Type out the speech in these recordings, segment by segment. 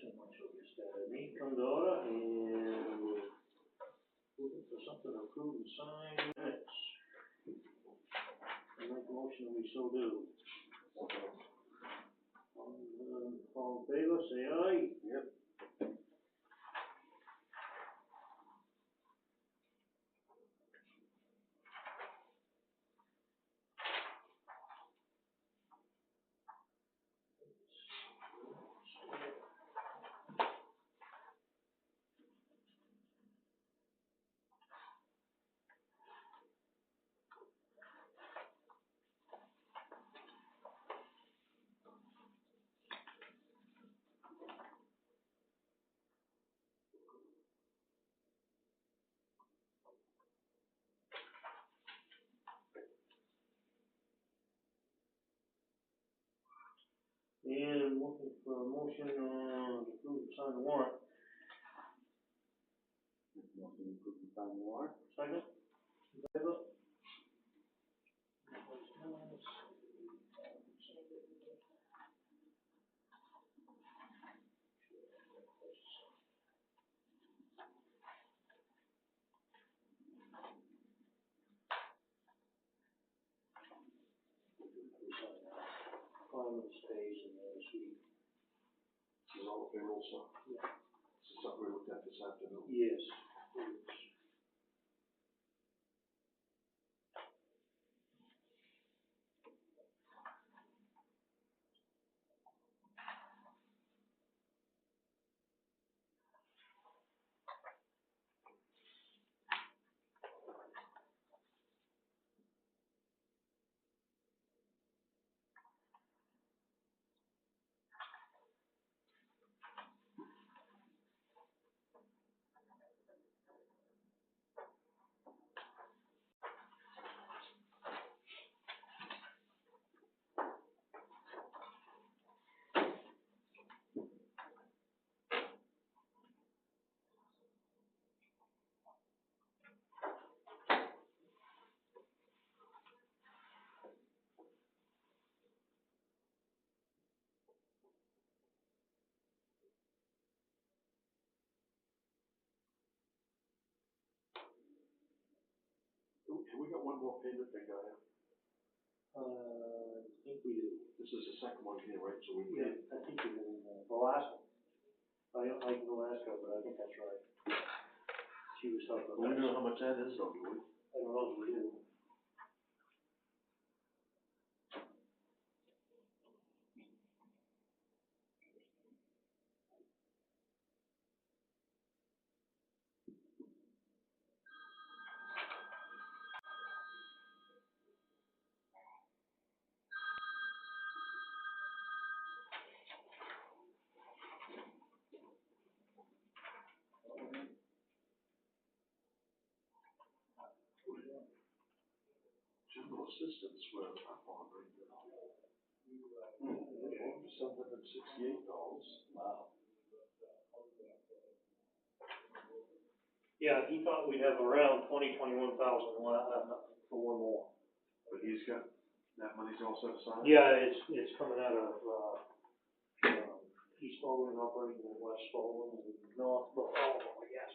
so much will get started. Meeting come to order, and we're looking for something to approve and sign minutes. I make a motion that we so do. All in favor, say aye. Yep. And looking for a motion to approve and sign the warrant. Motion to approve and sign the warrant. Second? In favor? Fireman's pays and this week. Is all the payroll stuff? Yeah. This is something we looked at this afternoon. Yes. Have we got one more payment thing, guy? I think we do. This is the second one here, right? So we Yeah, I think we do. The last one. I don't like the last one, but I think that's right. She was talking about. Well, we don't know how much that is, though, do we? I don't know if we do. General assistance, we're up on right now. $768. Wow. Yeah, he thought we'd have around 21,000 for one more. But he's got, that money's all set aside? Yeah, it's coming out of, East Bowling operating in West Bowling and North Bowling, I guess.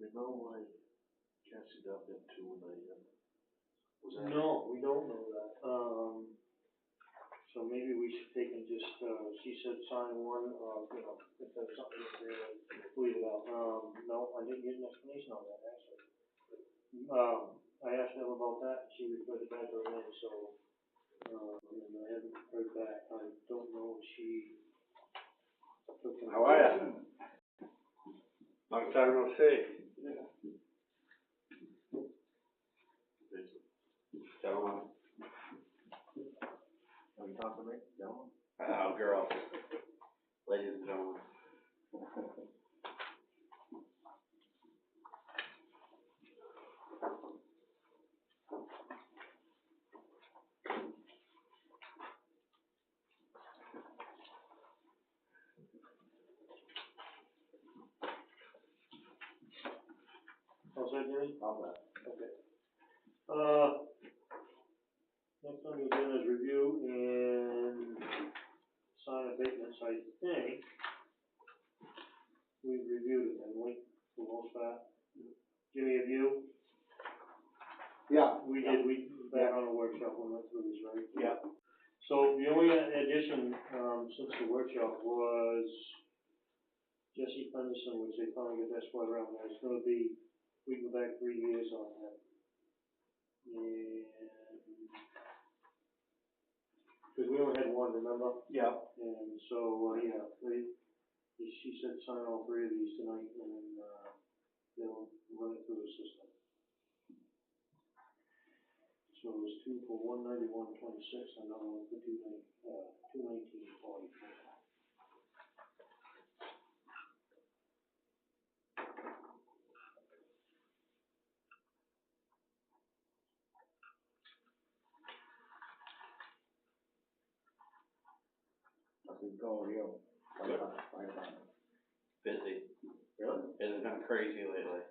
We know why Cassie got that too when they, was that? No, we don't know that. So maybe we should take and just, she said sign one, you know, if there's something up there, leave it out. No, I didn't get an explanation on that, actually. I asked her about that, and she referred it back to her name, so, and I haven't heard back. I don't know if she took it. How are you? Long time no see. Yeah. Gentlemen. Have you talked to me? Gentlemen? Girls. Ladies and gentlemen. How's that, Jimmy? How's that? Okay. Next on the agenda is review and sign abatements. I think we've reviewed it, haven't we, for the most part? Jimmy, have you? Yeah. We did, back on the workshop, we went through these, right? Yeah. So the only addition, since the workshop was Jesse Fenderson, which they finally got that squad around there. It's gonna be, we go back 3 years on that. And, cause we only had one, remember? Yeah. And so, yeah, she said sign all 3 of these tonight, and then, they'll run it through the system. So it was 2 for 191.26, another one for 219.44. How's it going, you? Good. Fine. Busy. Really? It's been crazy lately.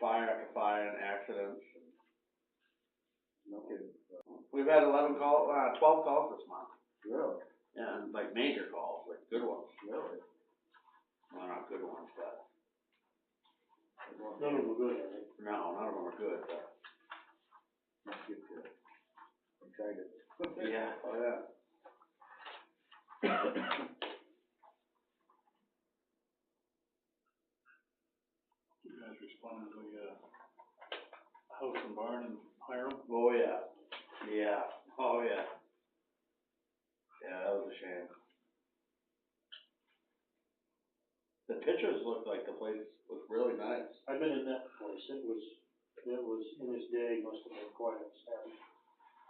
Fire after fire and accidents. No kidding. We've had 12 calls this month. Really? Yeah, and like major calls, like good ones. Really? Well, not good ones, but None of them were good, I think. no, none of them are good, but Must get excited. yeah, oh yeah. You guys responded to the, house and barn in Hiram? Oh yeah. Yeah. Oh yeah. Yeah, that was a shame. The pictures looked like the place was really nice. I've been in that place. It was in its day, must have been quite outstanding.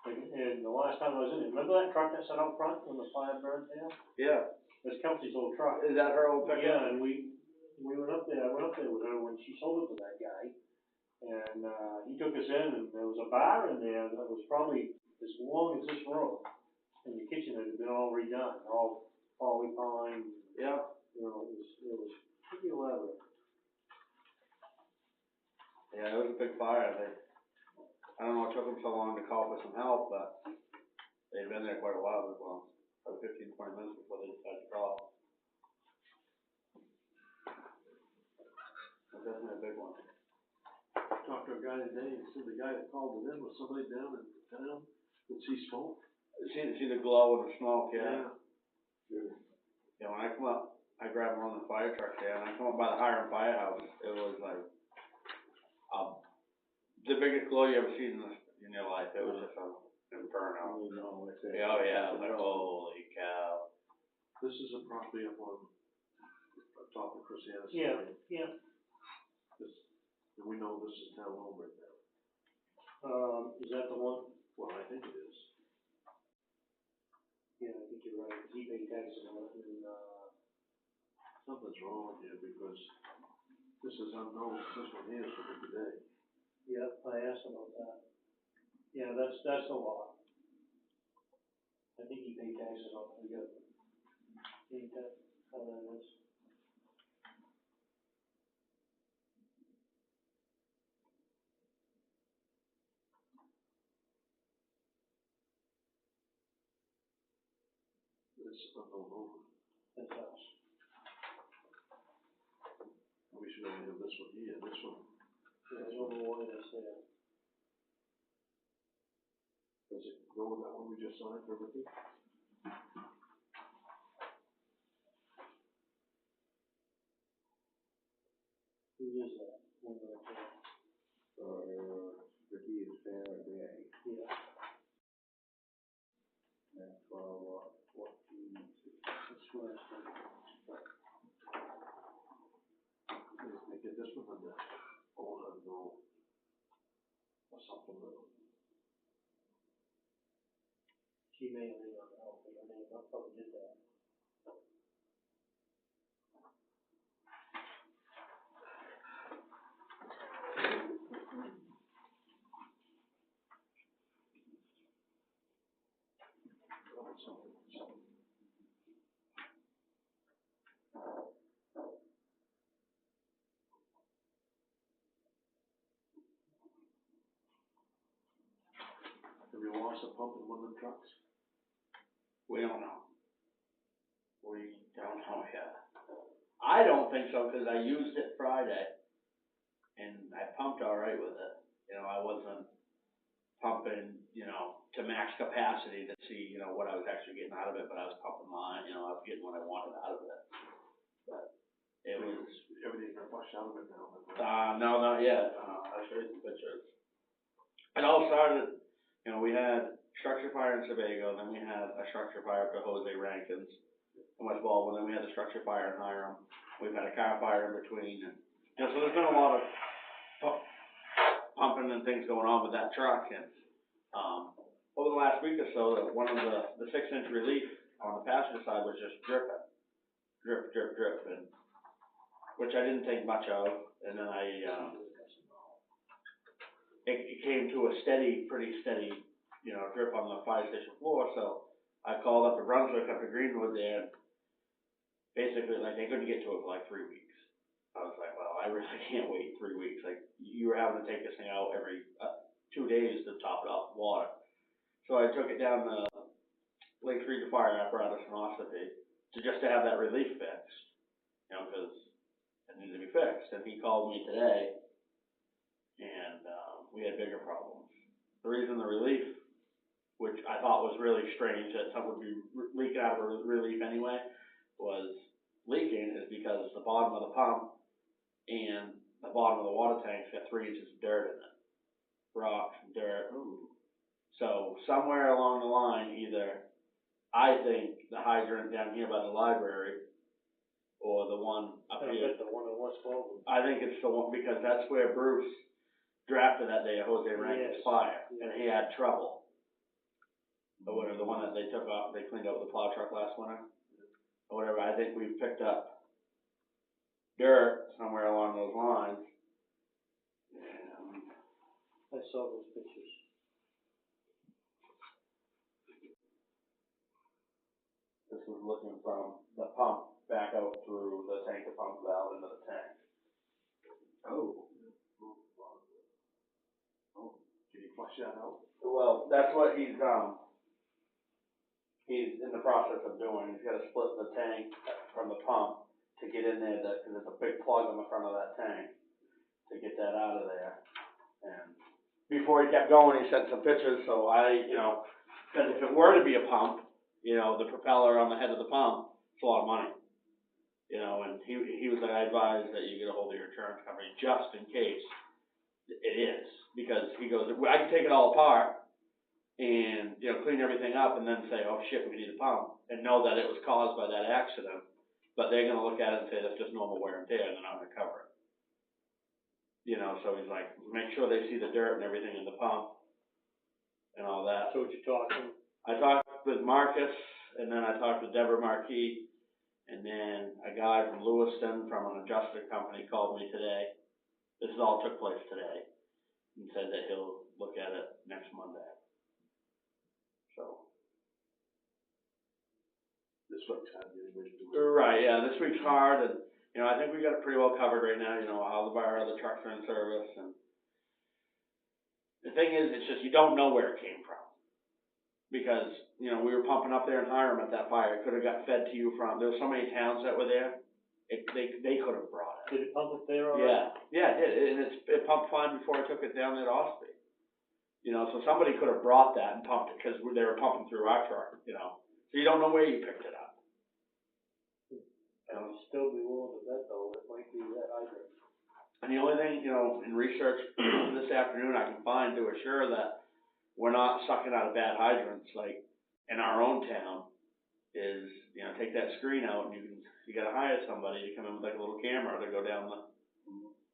And the last time I was in it, remember that truck that sat out front when the fire burned there? Yeah. That's Kelsey's old truck. Is that her old pickup? Yeah, and we went up there, I went up there with her when she sold it to that guy. And, he took us in, and there was a bar in there that was probably as long as this room. And the kitchen had been all redone, all poly pine. Yeah. You know, it was pretty elaborate. Yeah, it was a big fire. I don't know what took them so long to call for some help, but they'd been there quite a while, well, about 15, 20 minutes before they decided to call. It was definitely a big one. Talked to a guy today, he said the guy that called it in was somebody down in town, could see smoke. See the glow and the smoke, yeah. Good. Yeah, when I come up, I grab one of the fire trucks there, and I come up by the Hiram Firehouse. It was like the biggest glow you ever seen in your life. It was just an inferno. No, I say. Oh yeah, I was like, holy cow. This is a property up on top of Christiana's. Yeah, yeah. This, and we know this is town home right now. Is that the one? Well, I think it is. Yeah, I think you're right. He paid taxes on it, and, Something's wrong here because this is unknown, this one here is from today. yeah, I asked about that. Yeah, that's a lot. I think he paid taxes on it, we got, paid that, how that is. It's unknown owner. That's us. We should only have this one here, this one. Yeah, I don't know why that's there. Does it go with that one we just signed for Ricky? Who is that? One right there. Ricky is fair and day. Yeah, And for, 14, that's what I said. I get this one under, no, or supplemental. She may or may not know, but I may not probably did that. Have you lost a pump in one of the trucks? We don't know. We don't know yet. I don't think so, cause I used it Friday, and I pumped all right with it. You know, I wasn't pumping, to max capacity to see, what I was actually getting out of it, but I was pumping line, I was getting what I wanted out of it. But it was, Everything got flushed out of it now. no, not yet. I'll show you some pictures. It all started, we had structure fire in Sebago, then we had a structure fire up to Jose Rankin's in West Baldwin, then we had the structure fire in Hiram. We've had a car fire in between, and, so there's been a lot of pumping and things going on with that truck, and, over the last week or so, one of the 6-inch relief on the passenger side was just dripping. Drip, drip, drip, and, which I didn't think much of, and then it came to a pretty steady, drip on the fire station floor, so I called up to Brunswick, up to Greenwood there, and basically, they couldn't get to it for 3 weeks. I was like, well, I really can't wait 3 weeks, you were having to take this thing out every 2 days to top it off with water. So I took it down to Lake Region Fire Apparatus in Ossipee just to have that relief fixed, because it needed to be fixed. And he called me today, and we had bigger problems. The reason the relief, which I thought was really strange that something would be leaking out of a relief anyway, was leaking is because the bottom of the pump and the bottom of the water tank's got 3 inches of dirt in it. Rock, dirt. Ooh. So somewhere along the line, either I think the hydrant down here by the library, or the one up I here. bet the one in West Baldwin. I think it's the one, because that's where Bruce drafted that day of Jose Rankin's fire, and he had trouble. Or whatever, the one that they took off, they cleaned out with the plow truck last winter, or whatever. I think we picked up dirt somewhere along those lines. And I saw those pictures. this was looking from the pump back out through the tank to pump valve into the tank. Oh. Can you flush that out? Well, that's what he's in the process of doing. He's got to split the tank from the pump to get in there, because there's a big plug on the front of that tank to get that out of there. And before he kept going, he sent some pictures, so I, said if it were to be a pump, the propeller on the head of the pump, it's a lot of money. And he was like, I advise that you get a hold of your insurance company just in case it is. Because he goes, I can take it all apart and, clean everything up and then say, oh shit, we need a pump, and know that it was caused by that accident. But they're gonna look at it and say that's just normal wear and tear, and they're not gonna cover it. So he's like, make sure they see the dirt and everything in the pump and all that. So what you talking? I talked with Marcus, and then I talked with Deborah Marquis, and then a guy from Lewiston from an adjuster company called me today. This all took place today, and said that he'll look at it next Monday. So. This week's hard getting ready to do it. Right, yeah, this week's hard, and, I think we got it pretty well covered right now, all of our other trucks are in service, and the thing is, it's just, you don't know where it came from. Because, we were pumping up there in Hiram at that fire, it could have got fed to you from, there were so many towns that were there, they could have brought it. Did it pump up there already? Yeah, it did, and it pumped fine before I took it down there to Ospey. You know, so somebody could have brought that and pumped it, cause they were pumping through our truck, you know, so you don't know where you picked it up. I would still be willing to bet though, it might be that hydrant. And the only thing, you know, in research this afternoon I can find to assure that we're not sucking out of bad hydrants, like, in our own town, is, you know, take that screen out and you gotta hire somebody to come in with like a little camera to go down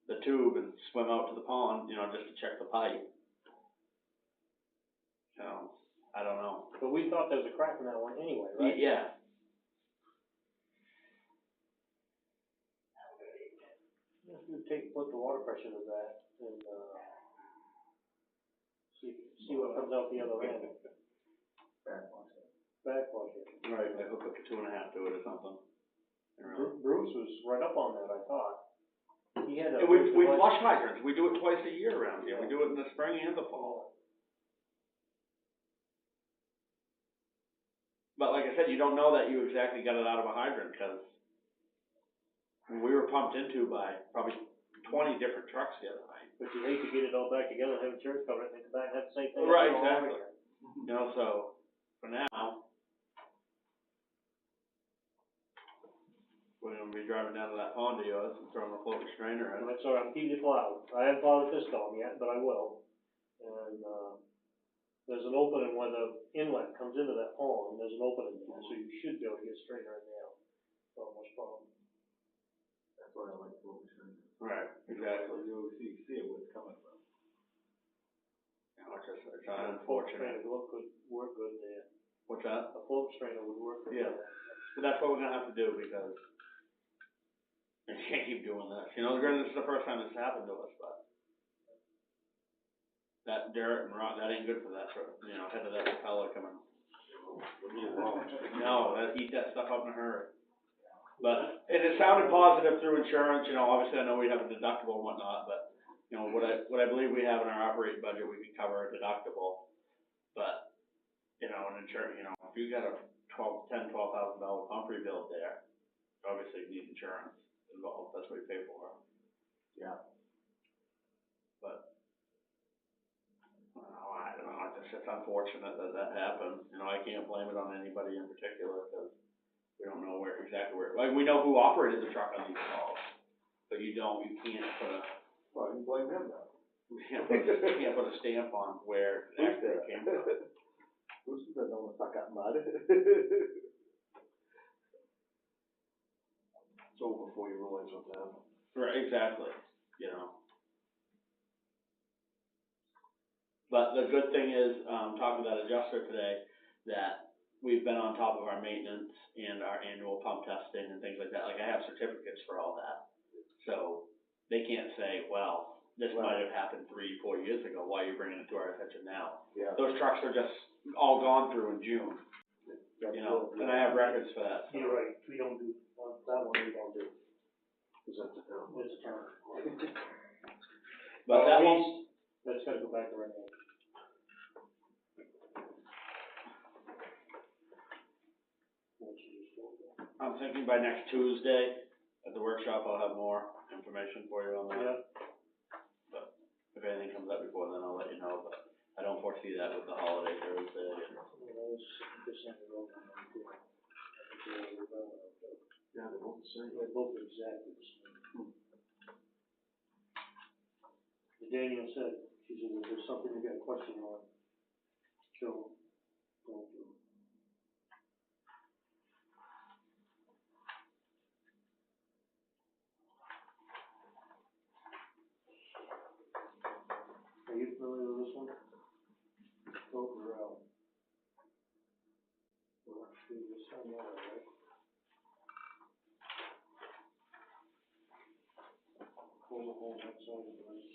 the tube and swim out to the pond, you know, just to check the pipe. So, I don't know. But we thought there was a crack in that one anyway, right? Yeah. Put the water pressure to that and, see what comes out the other end. Backwash it. Right, like hook up a 2.5 to it or something. Bruce was right up on that, I thought. He had a. And we flush hydrants, we do it twice a year around here, we do it in the spring and the fall. But like I said, you don't know that you exactly got it out of a hydrant, because we were pumped into by probably 20 different trucks the other night. But you hate to get it all back together and have insurance cover it and then come back and have the same thing. Right, exactly. You know, so, for now, we're gonna be driving down to that pond of yours and throwing a floating strainer in. I'm sorry, I'm keeping it plowed. I haven't plowed it this storm yet, but I will. And, there's an opening where the inlet comes into that pond, there's an opening there, so you should be able to get a strainer in there. Not much problem. That's why I like floating strainer. Right, exactly. You see where it's coming from. You know, it's Float unfortunate. strainer would work good there. What's that? A float strainer would work good Yeah. there. But that's what we're gonna have to do, because we can't keep doing this. You know, this is the first time this happened to us, but that dirt and rock, that ain't good for that, you know, head of that propeller coming. No, that eat that stuff up in a hurry. But, and it sounded positive through insurance, you know, obviously I know we have a deductible and whatnot, but, you know, what I believe we have in our operating budget, we can cover a deductible. But, you know, an insurance, you know, if you got a $12,000 pump rebuild there, obviously you need insurance involved, that's what you pay for. Yeah. But, I don't know, it's just unfortunate that happened. You know, I can't blame it on anybody in particular, because we don't know exactly where, like, we know who operated the truck on these calls, but you can't put a, Well, you blame him now. you can't put a stamp on where it actually came from. Who's the no one stuck out mud? So before you realize what's happening. Right, exactly, you know. But the good thing is, talking to that adjuster today, that we've been on top of our maintenance and our annual pump testing and things like that. Like, I have certificates for all that. So they can't say, well, this might have happened 3-4 years ago, why are you bringing it to our attention now? Yeah. Those trucks are just all gone through in June, That's you know, good. and I have records for that. So. You're right, we don't do, that one we don't do. Cause that's a town. It's a town. But that won't, That's gotta go back to Renee. I'm thinking by next Tuesday at the workshop, I'll have more information for you on that. Yeah. But if anything comes up before then, I'll let you know, but I don't foresee that with the holiday Thursday. Yeah, they're both the same. They're both exactly the same. Daniel said, she said, if there's something you got a question on, so, go through. Are you familiar with this one? Over, well, actually, this one, right? Pull the whole outside of this.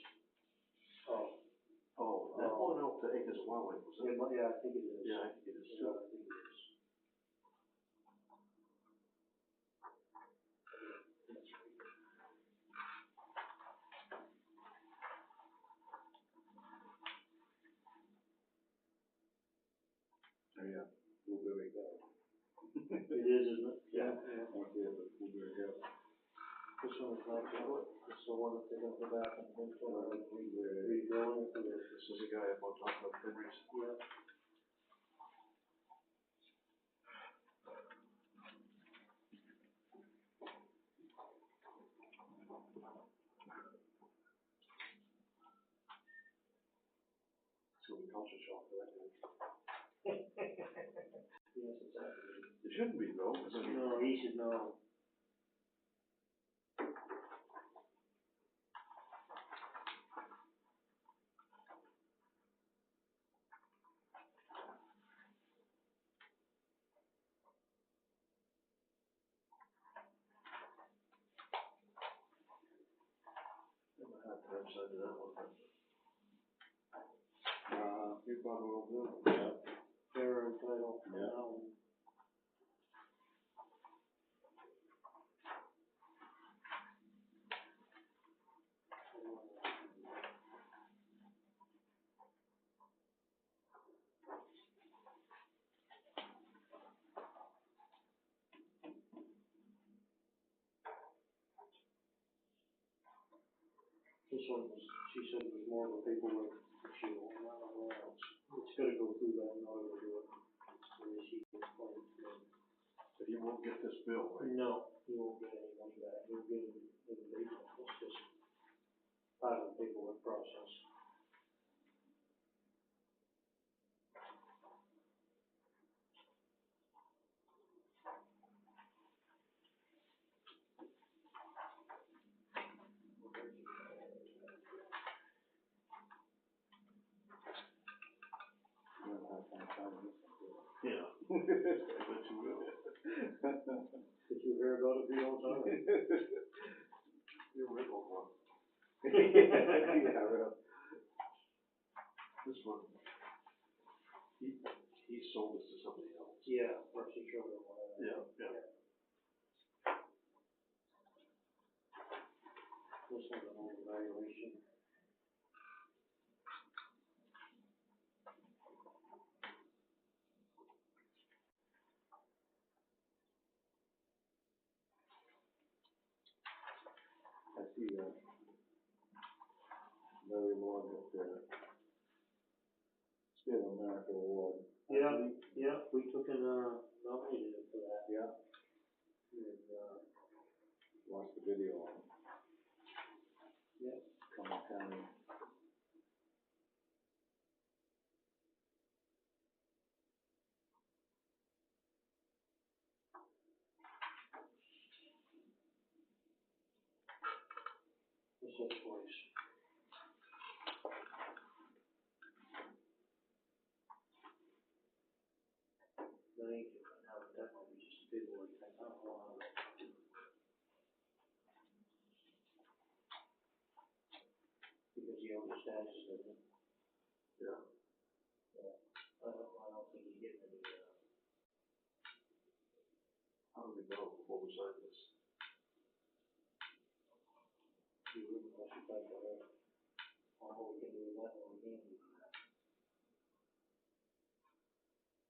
Oh, that one out to Acres of Wildlife, was it? Yeah, I think it is. Yeah, I think it is too. Yeah, I think it is. Oh, yeah, Blueberry Hill. It is, isn't it? Yeah. Okay, but Blueberry Hill. This one is not good. This is the one that they're gonna go back and rebuilding for this. This is a guy about talking about Henry's. Yeah. It's gonna be culture shock for that guy. Yes, exactly. It shouldn't be though, because I mean. No, he should know. Never had time signing that one, but. You probably will do. Yeah. Fair and title. Yeah. This one was, she said it was more of a paperwork issue, and I don't know, it's gotta go through that in order to do it. So she explained it to me. But he won't get this bill, right? No, he won't get any money back, he'll get it in the basement, it's just part of the paperwork process. Yeah. But you will. Did you hear about it, if you don't tell me? You're right on one. Yeah, well. This one, he sold this to somebody else. Yeah, Mercy Sugar, whatever. Yeah, yeah. This one's an old evaluation. I see that. Very long up there. State of America Award. Yeah, yeah, we took and, nominated him for that. Yeah. And, Watched the video on it. yeah. Come County. This is twice. Thank you, but now that might be just a paperwork thing, I don't know. Because he owns status, doesn't he? Yeah. Yeah. I don't think he's getting any, How do we know before we sign this? he wouldn't unless you find out. Oh, we can do that, or we can't do that.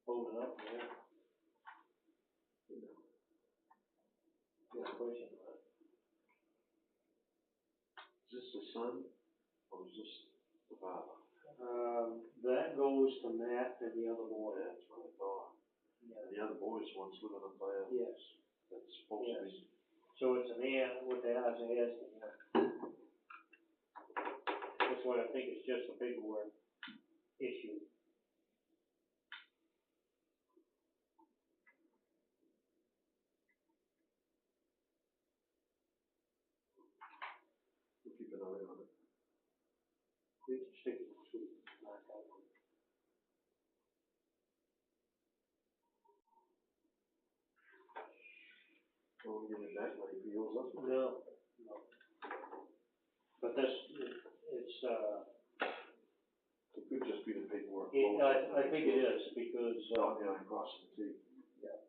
Hold it up, yeah. Good question, but. Is this the son, or is this the father? That goes to Matt and the other boy. That's what I thought. Yeah. And the other boy's one's living up there. Yes. That's supposed to be. So it's an aunt, what they have is an aunt, yeah. That's why I think it's just a paperwork issue. We'll keep an eye on it. We can stick it to Matt that one. Don't get it back when he heals up. No. But that's, it's, It could just be the paperwork. I think it is, because, Dot the I, crossing the T. yeah.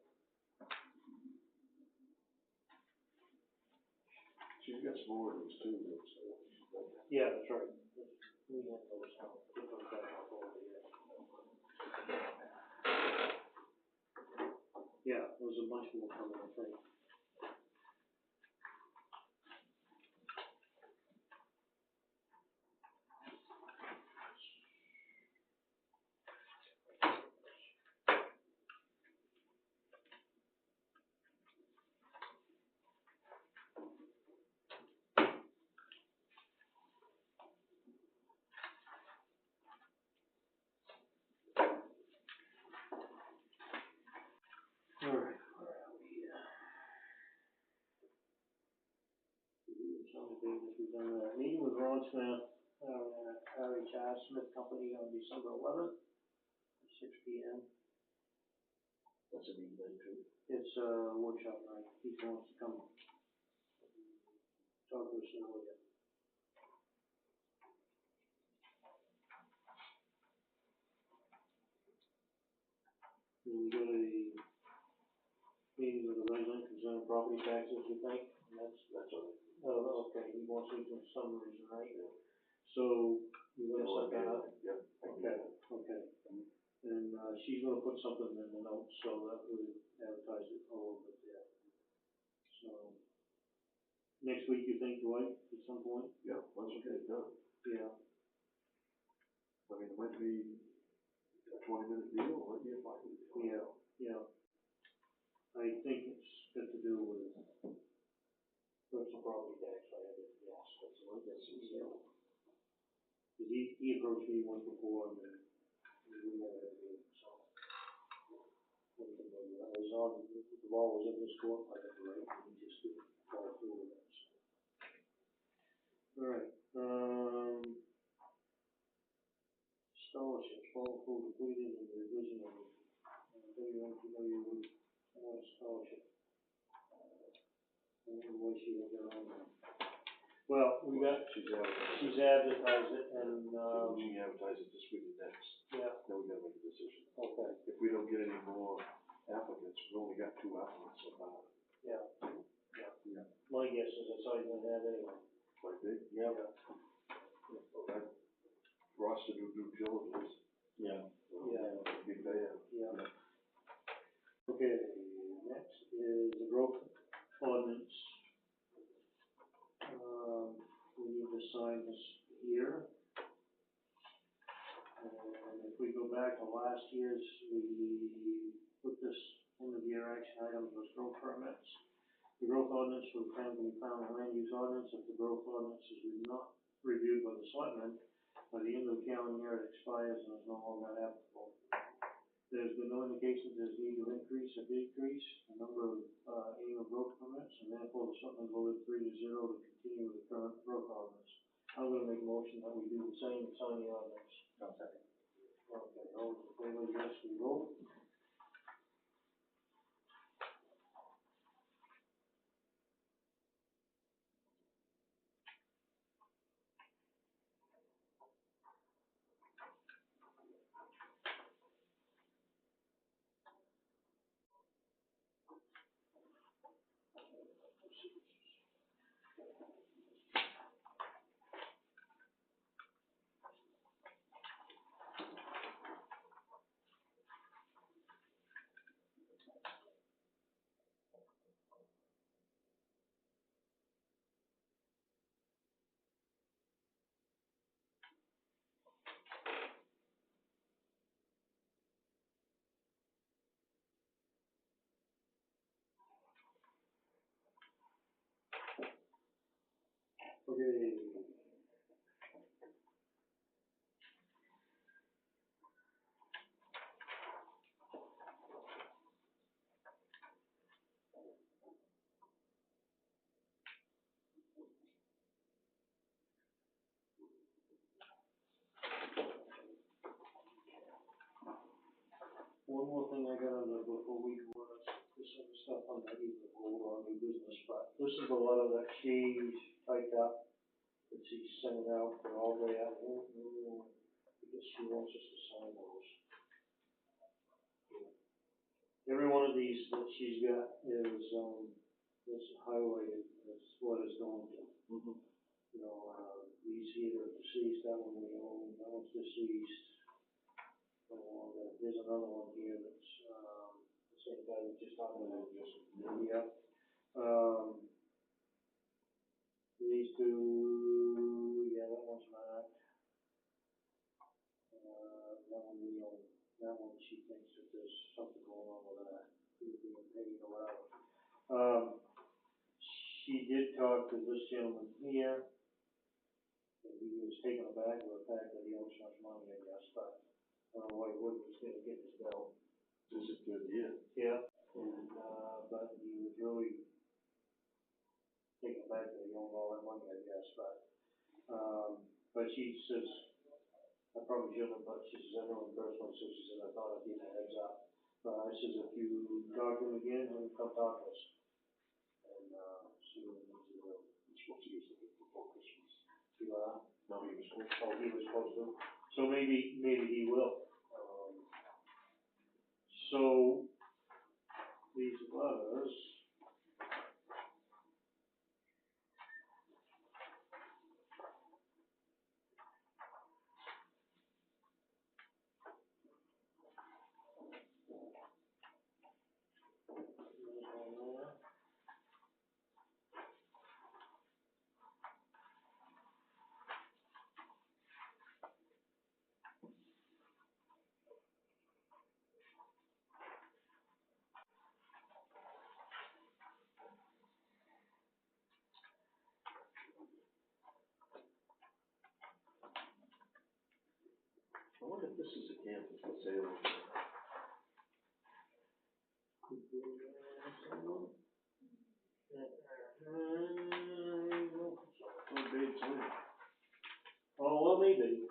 She's got some more of these too, so. Yeah, that's right. We have those now. Put those back up over here. Yeah, there's a bunch more coming, I think. some business, we've done that. Meeting with Ron Smith, RHR Smith Company on December 11th, at 6 P.M. That's a neat thing too. It's a workshop night, he wants to come talk to us about it. We got a meeting with the resident concerned property taxes, you think? And that's all. Oh, okay, he wants to do some reason, right? Yeah. So, you're gonna set that up? Yep. Okay, okay. And, she's gonna put something in the notes, so that we advertise it a little bit there. So, next week, you think, Dwight, at some point? Yeah, once we get it done. Yeah. I mean, it might be a 20-minute deal, or it might be a 5-minute deal. Yeah, yeah. I think it's got to do with personal property tax, right? Yes, that's what it is. Yeah. He approached me once before, and then we never had to do it, so. What can we do? I was on, the ball was in his court, I think, right, and he just didn't follow through with it, so. All right, scholarships, fall full completed and the revision of, WMPW, scholarship. I wonder why she had that on there. Well, we got, she's advertised it, and, She advertised it this week and next. yeah, Then we gotta make a decision. okay, If we don't get any more applicants, we've only got 2 applicants so far. yeah. Yeah. My guess is that's all you're gonna have anyway. Quite big. Yeah. Okay. Ross to do due diligence. Yeah. Yeah. Big day. Yeah. Okay, next is the growth ordinance. We need to sign this here. And if we go back to last year's, we put this end of year action items was growth permits. The growth ordinance for the town can be found in land use ordinance if the growth ordinance is not reviewed by the selectmen. By the end of the calendar year, it expires and is no longer applicable. There's been no indications there's need to increase or decrease the number of, annual growth permits, and therefore the selectmen voted 3-0 to continue with the current growth ordinance. I'm gonna make a motion that we do the same, sign the ordinance. I'll second. Okay, all in favor, yes, we vote. Okay. One more thing I got on there before we go on, this other stuff on the even on new business, but this is a letter that she's typed up, that she's sending out for all day, I guess she wants us to sign those. Every one of these that she's got is highlighted, that's what it's going to. Mm-hmm. You know, these here are deceased, that one we own, that one's deceased. There's another one here that's, the same guy we just talked about. Yeah. These two, yeah, that one's marked. That one we own, that one she thinks that there's something going on with that, being paid or whatever. She did talk to this gentleman here, and he was taken aback with the fact that he owes so much money, I guess, but I don't know why he wouldn't, he's gonna get his bill. This is good, yeah. Yeah. And, but he was really taken aback that he owned all that money, I But she says, I probably shouldn't, but she says, I know him personally, so she said, I thought I'd give you a heads up. But I says, if you talk to him again, have him come talk to us. And, see what he needs to do. He's supposed to use it before Christmas. No, he was supposed to. Oh, he was supposed to. So maybe he will. So, these letters. I wonder if this is a campus for sale. Oh, well, maybe.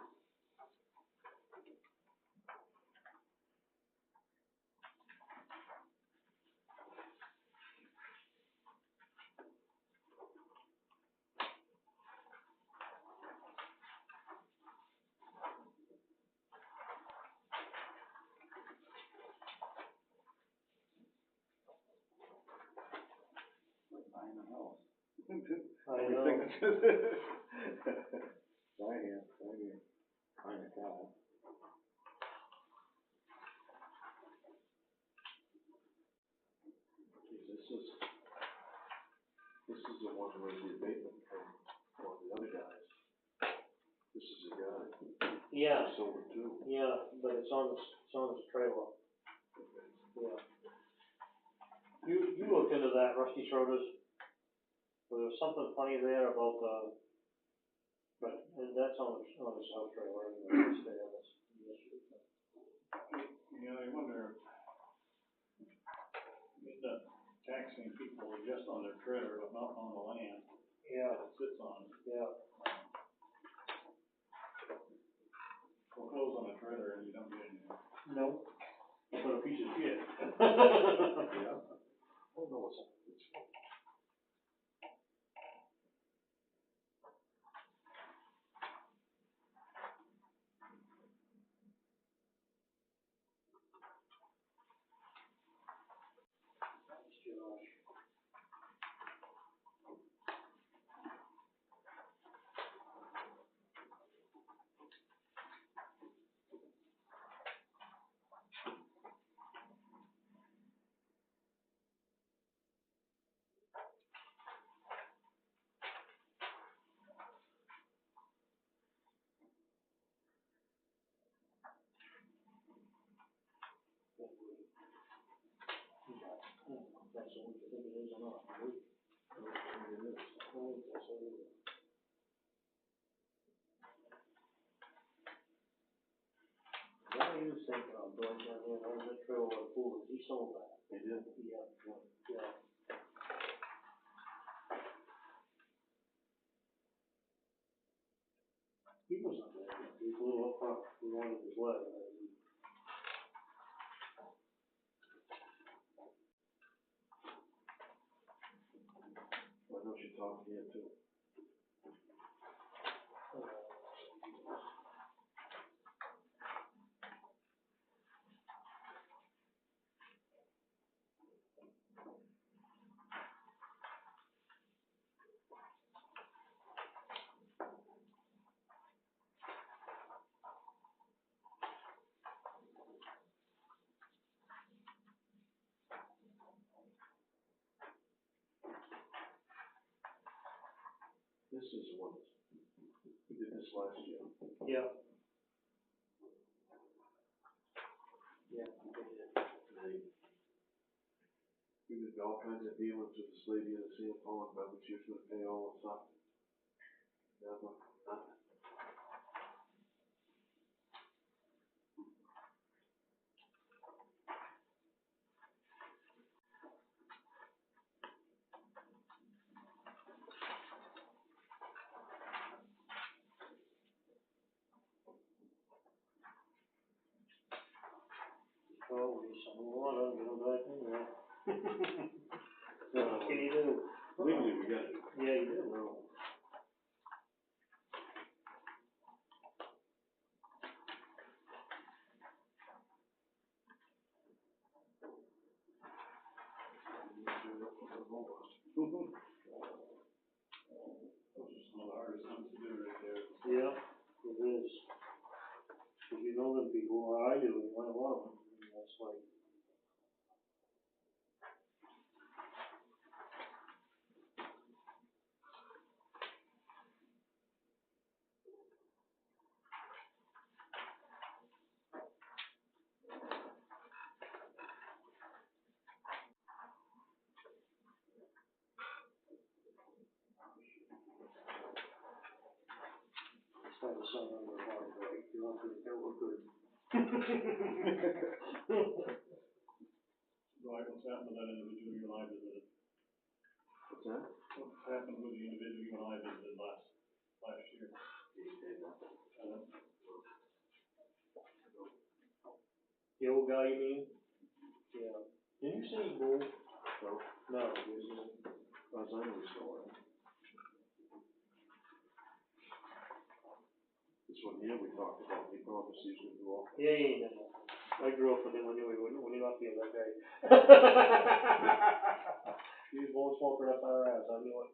Buying a house. I know. Right here, buying a car. This is the one where the abatement from one of the other guys. This is the guy. Yeah. He sold it too. Yeah, but it's on his trailer. Yeah. You looked into that, Rusty Schroeder's. There was something funny there about but that's on his house trailer anyway. It's there, that's the issue. You know, I wonder, end up taxing people just on their trailer, but not on the land Yeah, that it sits on. yeah. Foreclose on a trailer and you don't get anything. Nope. But a piece of shit. Yeah. I don't know what's up with this. That's what we think it is or not. It is. What I was thinking of going down there, on that trailer on Ford, he sold that. They did. Yeah, yeah. He was not there, he was a little up front, he wanted his leg. I know she talked here too. This is one, we did this last year. Yeah. Yeah, he did. We did all kinds of dealings with this lady in the San Pond, but she was gonna pay all the stuff. Never, nothing. fun to do right there. Yeah, it is. If you know them people, or I do, a lot of them, and that's like. It's like the sun under a water break, you want to make that look good. Right, what's happened to that individual you and I visited? What's that? What happened with the individual you and I visited last year? The old guy, you mean? Yeah. Didn't you say he moved? No. No, he was, As I know, he's still around. This one here we talked about, he promised he was gonna do all. yeah, I grew up with him, I knew he wouldn't, when he left the other day. He was blowing smoke right up our ass, I knew it.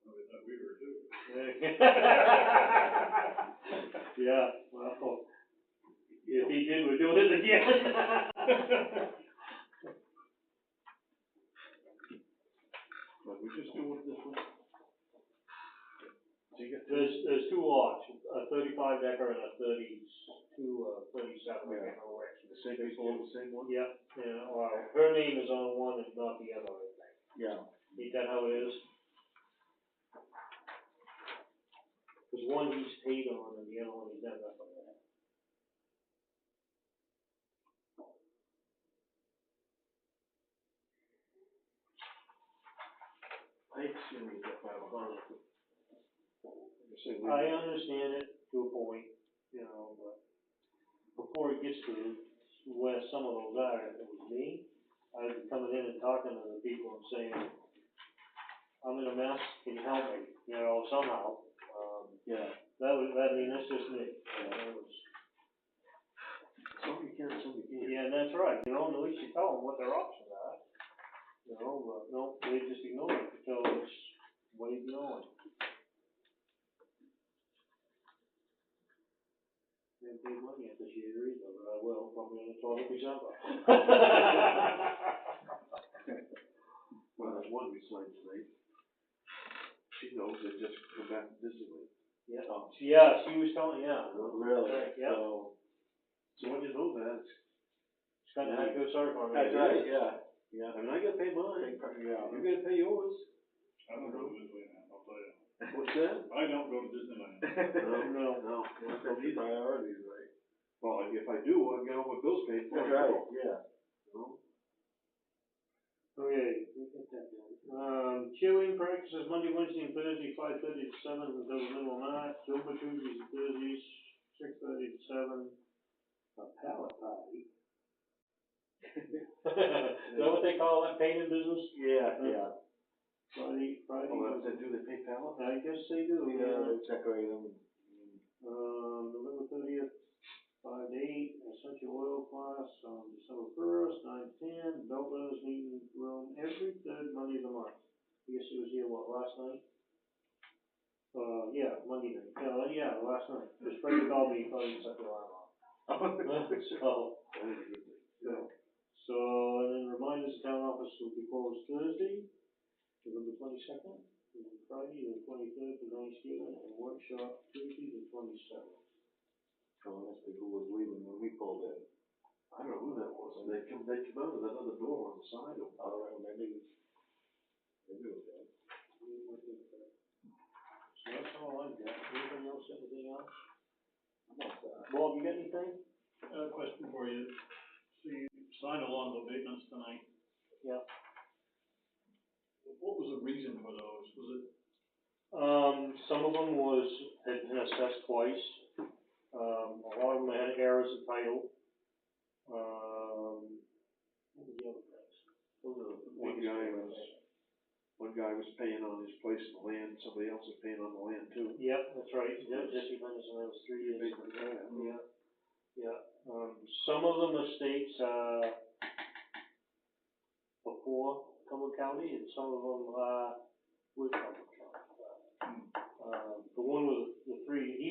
We thought we were too. Yeah, well, if he did, we're doing it again. But we just do it this one. So you get There's two lots, a 35 decker and a 37, I can't remember which. the same people on the same one? Yeah, yeah, well, her name is on one and not the other, I think. Yeah. Ain't that how it is? There's one he's paid on and the other one he's never up on that. I hate seeing you get that behind. I understand it to a point, you know, but before it gets to where some of those are, if it was me, I'd be coming in and talking to the people and saying, I'm in a mess, can you help me, you know, somehow. Yeah. I mean, that's just me, you know, it was. Some you can, some you can't. Yeah, that's right, you know, and at least you tell them what their options are, you know, but no, they just ignore it until it's way beyond. Didn't pay money at this year either, but I will, probably on the 12th of December. Well, there's one we signed tonight. She knows they just come back from Disneyland. Yeah, yeah, she was telling, yeah. Really? Right, yeah. So when you know that, It's kinda had to go sorry for me. That's right, yeah. Yeah. I mean, I gotta pay mine. Yeah. You gotta pay yours. I don't go to Disneyland, I'll tell you. What's that? I don't go to Disneyland. No. That's priorities, right? Well, if I do, I'll get all my bills paid for. That's right, yeah. You know? Okay, we got that done. Cheerleading practices Monday, Wednesday, and Thursday, 5:30 to 7 until the middle of March. Zumba Tuesdays and Thursdays, 6:30 to 7. A pallet party. Is that what they call that painting business? Yeah, yeah. Friday. Oh, that's it, do they pay pallet? I guess they do, Yeah, they decorate them. November 30th, 5 to 8, essential oil class on December 1st, 9 to 10, belt letters meeting room every third Monday of the month. I guess it was here, what, last night? Yeah, Monday night, yeah, last night, because Freddie called me, thought he set the alarm off. So, and then reminders, the town office will be closed Thursday, November 22nd, and then Friday, the 23rd for Thanksgiving, and workshop Tuesday, the 27th. Oh, that's who was leaving when we pulled in. I don't know who that was, and they come out of that other door on the side of. Maybe it was that. So that's all I've got. Anybody else, anything else? About that. Bob, you got anything? Question for you. So you signed a lot of abatements tonight. Yeah. What was the reason for those? Was it? Some of them had been assessed twice. A lot of them had errors in title. What were the other things? Those are the biggest errors. One guy was paying on his place and land, somebody else was paying on the land too. Yep, that's right. Yeah, Jesse Henderson, that was 3 years. Yeah. Yeah. Some of the mistakes are before Cumberland County, and some of them are with Cumberland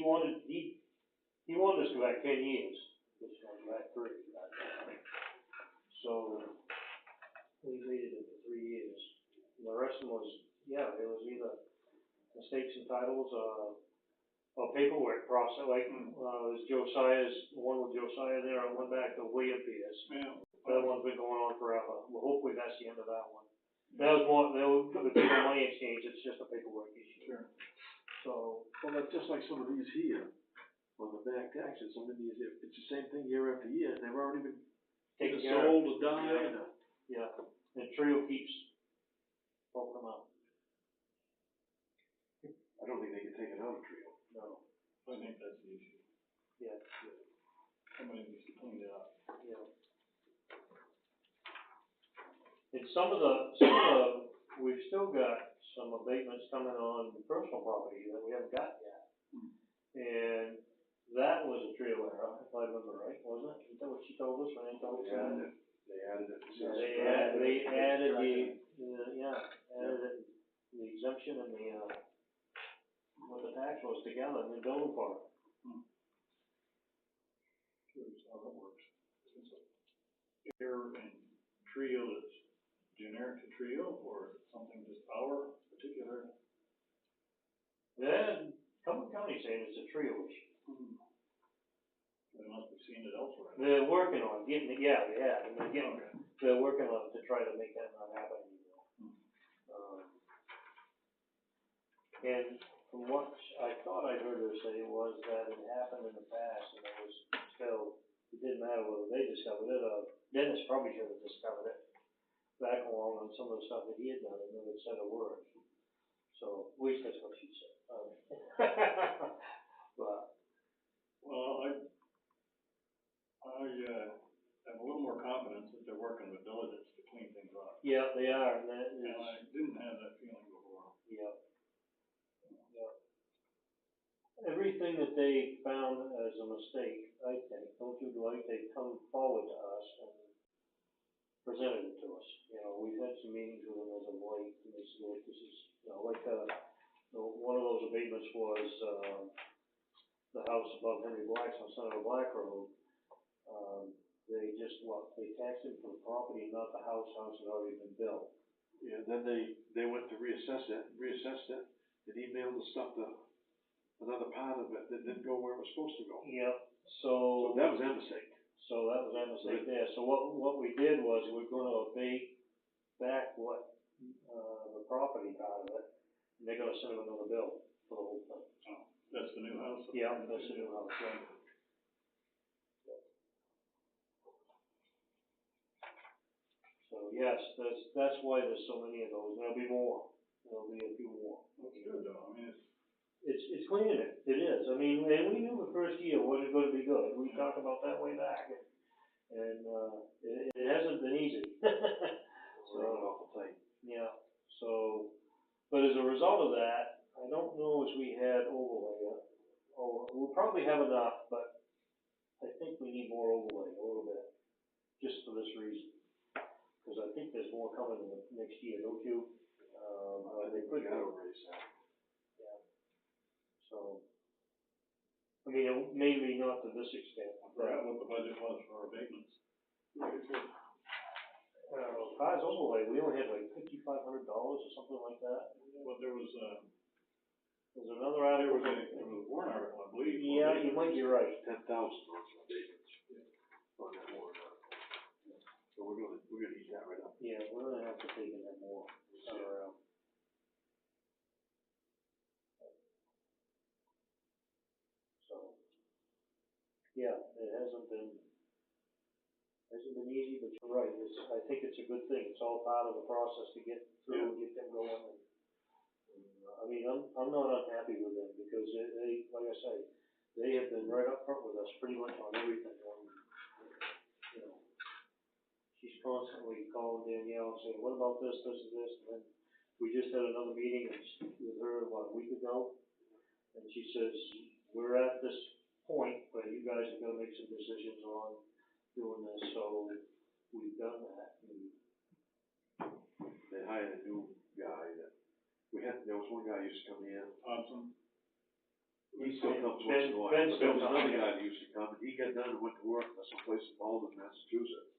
he wanted us to go back 10 years, which went back 3. So, we waited it for 3 years. And the rest of them was, yeah, it was either mistakes in titles, or paperwork process, like, it was Josiah's, one with Josiah there, I went back to William Pierce. Yeah. That one's been going on forever. Well, hopefully that's the end of that one. That was more, the people money exchange, it's just a paperwork issue. Sure. So, Well, that's just like some of these here, on the back taxes, some of these, it's the same thing year after year, and they've already been taken either care of. sold or died, or. Yeah, and Trio keeps poking them up. I don't think they can take it out of Trio. No, I think that's the issue. yeah, Somebody needs to clean it up. yeah. And some of the, we've still got some abatements coming on personal property that we haven't got yet. And that was a Trio error, if I remember right, wasn't it? Is that what she told us, when they told us that? They added it. They added the exemption and what the tax was together, and then billed them for it. Curious how that works. Is it error in Trio that's generic to Trio, or is it something just our particular? Then, Cumberland County saying it's a Trio issue. They must have seen it elsewhere. They're working on getting it, yeah, they have, and they're working on it to try to make that not happen anymore. And from what I thought I heard her say was that it happened in the past, and it was still, it didn't matter whether they discovered it, Dennis probably should have discovered it back along on some of the stuff that he had done, and never said a word. So, at least that's what she said. But, Well, I have a little more confidence that they're working with diligence to clean things up. yeah, they are, and that And is, I didn't have that feeling before. yeah. Yeah. Everything that they found as a mistake, I think, don't you, Dwight, they come forward to us and presented it to us. You know, we've had some meetings with them as of late, and they said, look, this is, you know, like, one of those abatements was, the house above Henry Black's on Senator Black Road. They just, they taxed him for the property, not the house had already been built. Yeah, then they went to reassessed it, and emailed the stuff to another part of it that didn't go where it was supposed to go. Yep, So that was their mistake. So that was our mistake there. So what we did was, we're gonna abate back the property part of it, and they're gonna send them another bill for the whole thing. Oh, that's the new house? Yeah, that's the new house, yeah. So, yes, that's why there's so many of those, there'll be more, there'll be a few more. That's good though, I mean, It's cleaning it is, I mean, and we knew the first year wasn't gonna be good, we talked about that way back, and it hasn't been easy. So, awful tight. Yeah, so, but as a result of that, I don't know as we had overlay, we'll probably have enough, but I think we need more overlay, a little bit, just for this reason. Cause I think there's more coming in the next year, don't you? They We could, gotta raise that. yeah, so, I mean, maybe not to this extent, I forgot what the budget was for abatements. cars overlay, we only had like $5,500 or something like that. But there was There's another article. there was a warrant article, I believe. Yeah, you might be right. 10,000 on some abatements. On that warrant article. So we're gonna eat that right up. Yeah, we're gonna have to take in that more. So, yeah, it hasn't been easy, but you're right, I think it's a good thing, it's all part of the process to get through and get them going, and I mean, I'm not unhappy with them, because they, like I say, they have been right up front with us pretty much on everything, you know. She's constantly calling Danielle and saying, what about this, and this, and then we just had another meeting with her, a week ago, and she says, we're at this point, but you guys are gonna make some decisions on doing this, so we've done that. They hired a new guy there was one guy who used to come in, Thompson. He still comes once Ben- in a while. Ben But still there was comes, another yeah. guy that used to come, and he got done and went to work for someplace in Malden, Massachusetts.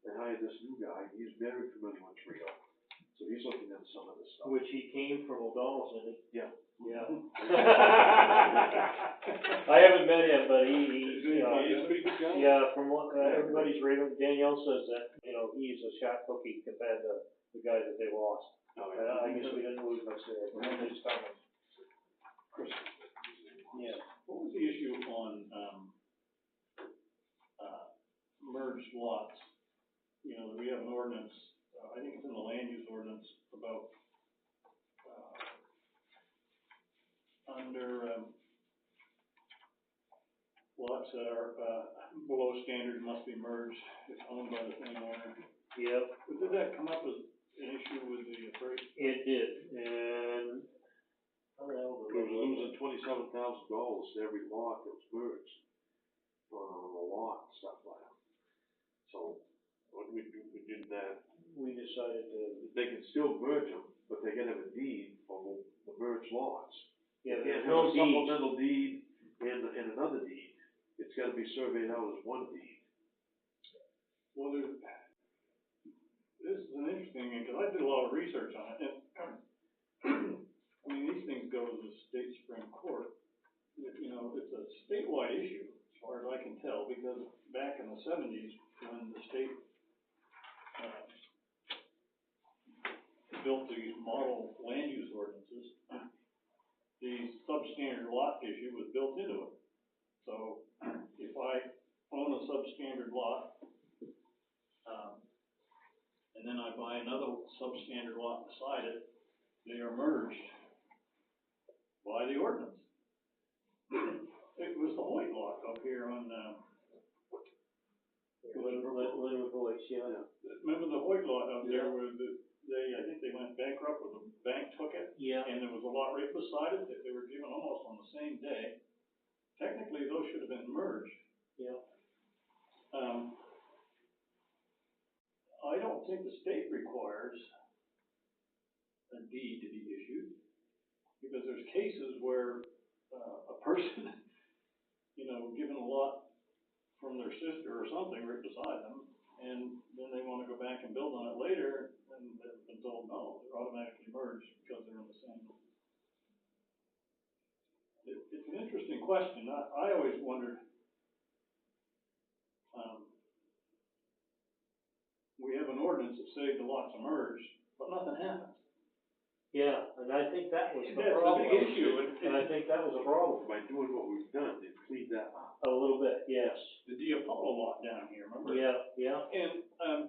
They hired this new guy, he's very familiar with Trio, so he's looking at some of this stuff. Which he came from O'Donnell's, didn't he? Yeah. Yeah. I haven't met him, but He's a pretty good guy. yeah, from what, everybody's raving, Danielle says that, you know, he's a sharp cookie compared to the guy that they lost. Oh, I guess we didn't lose much there, but he's coming. Chris, Yeah. what was the issue on, merged lots? You know, we have an ordinance, I think it's in the land use ordinance about, under, lots that are, below standard must be merged if owned by the same owner. Yep, But did that come up as an issue with the appraisal? it did, and, how the hell We did were losing $27,000 to every lot that was merged, on a lot and stuff like that. So, what we did that, we decided to, they can still merge them, but they gotta have a deed for the merged lots. yeah, They there's can't have no a deed. supplemental deed and another deed, it's gotta be surveyed out as one deed. Well, this is an interesting, because I did a lot of research on it, and, I mean, these things go to the state Supreme Court. You know, it's a statewide issue, as far as I can tell, because back in the seventies, when the state, built these model land use ordinances, the substandard lot issue was built into it. So, if I own a substandard lot, and then I buy another substandard lot beside it, they are merged by the ordinance. It was the Hoyt lot up here on, Linwood Voice, yeah. remember the Hoyt lot up there where I think they went bankrupt or the bank took it? Yeah. And there was a lot right beside it that they were given almost on the same day. Technically, those should have been merged. Yeah. I don't think the state requires a deed to be issued, because there's cases where, a person, you know, given a lot from their sister or something right beside them, and then they wanna go back and build on it later, and they've been told, no, they're automatically merged because they're in the same. It's an interesting question. I always wondered, we have an ordinance that says the lots are merged, but nothing happens. Yeah, and I think that was the That's a problem. big issue, And I think that was a problem. By doing what we've done, they've cleaned that up. A little bit, yes. The Diapolo lot down here, remember? Yeah, yeah. And,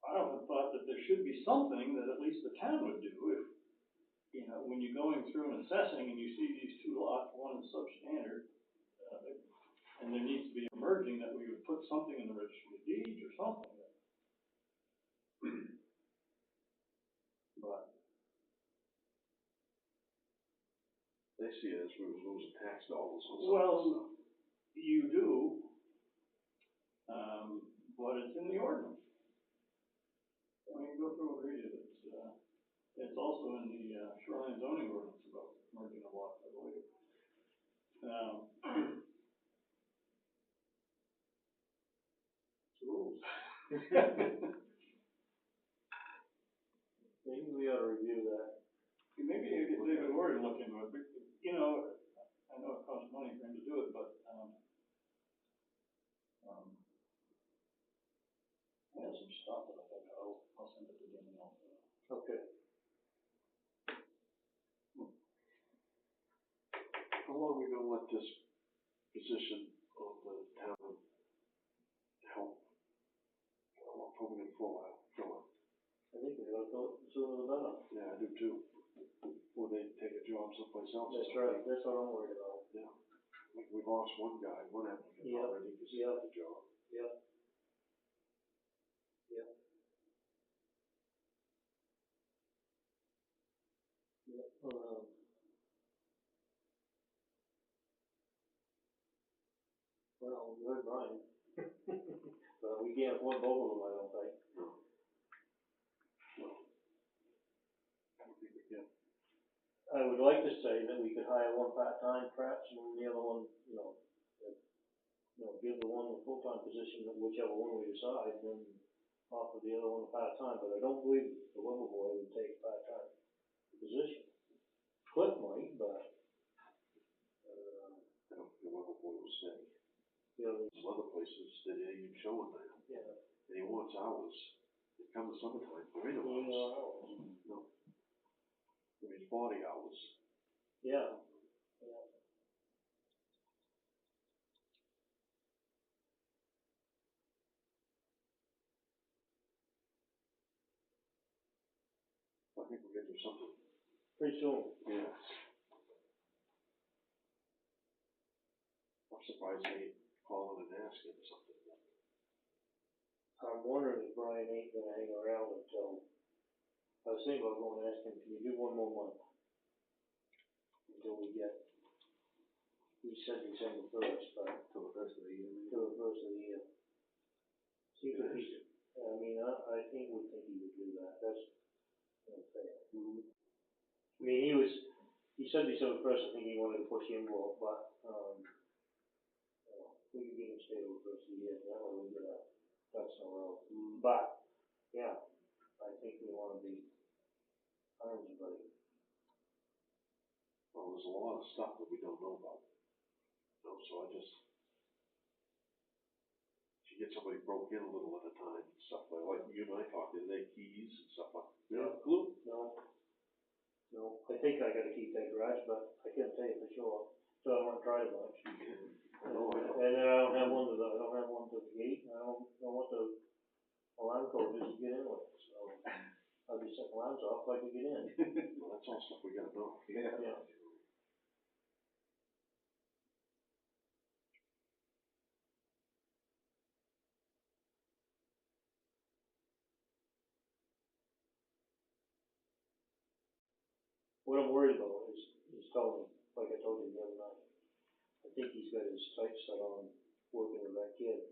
I often thought that there should be something that at least the town would do if, you know, when you're going through and assessing and you see these two lots, one is substandard, and there needs to be a merging, that we would put something in the registry of deeds or something. But, They see it as we were losing tax dollars on some of this well, stuff. you do, but it's in the ordinance. I mean, go through and read it, it's also in the, shoreline zoning ordinance about merging of lots, I believe. It's rules. Maybe we ought to review that. Maybe you get David Ward to look into it, but, you know, I know it costs money for him to do it, but, I have some stuff that I think I'll send it to Danielle. Okay. How long are we gonna let this position of the town help? How long are we gonna fill it? I think we ought to go sooner the better. Yeah, I do too. Or they take a job someplace else. That's right, that's what I'm worried about. Yeah. We lost one guy, one applicant Yeah. already, because he got the job. Yeah. Yeah. Yeah, well, you heard mine. So we can't afford both of them, I don't think. Well, think we can. I would like to say that we could hire one part-time perhaps, and the other one, give the one the full-time position, whichever one we decide, and then offer the other one part-time, but I don't believe the little boy would take a part-time position. Cliff might, but, I don't think the level boy will stay. you know, Some other places, they ain't even showing that. yeah. And he wants hours. It comes summertime, there ain't no hours. No. I mean, 40 hours. Yeah, yeah. I think we're gonna do something. Pretty soon. Yes. I'm surprised they ain't calling and asking something. I'm wondering if Brian ain't gonna hang around until, I was thinking about going and asking, can you do one more month? Until we get, we said December first, but. Till the first of the year. Till the first of the year. See if he, I mean, I think would think he would do that, that's fair. I mean, he said December first, I think he wanted to push the envelope, but, we could get him stay over the first of the year, that way we get a, that's no road. But, yeah, I think we wanna be hiring somebody. Well, there's a lot of stuff that we don't know about. So I just, if you get somebody broke in a little at a time and stuff like you and I talked, did they keys and stuff like, we don't have a clue. No, I think I gotta keep that garage, but I can't tell you for sure, so I won't try it much. I know. And then I don't have one to the gate, and I don't know what the alarm code is to get in with, so I'll just set alarms off so I can get in. Well, that's all stuff we gotta know. Yeah. What I'm worried about is Tony, like I told you the other night. I think he's got his sights set on working with that kid.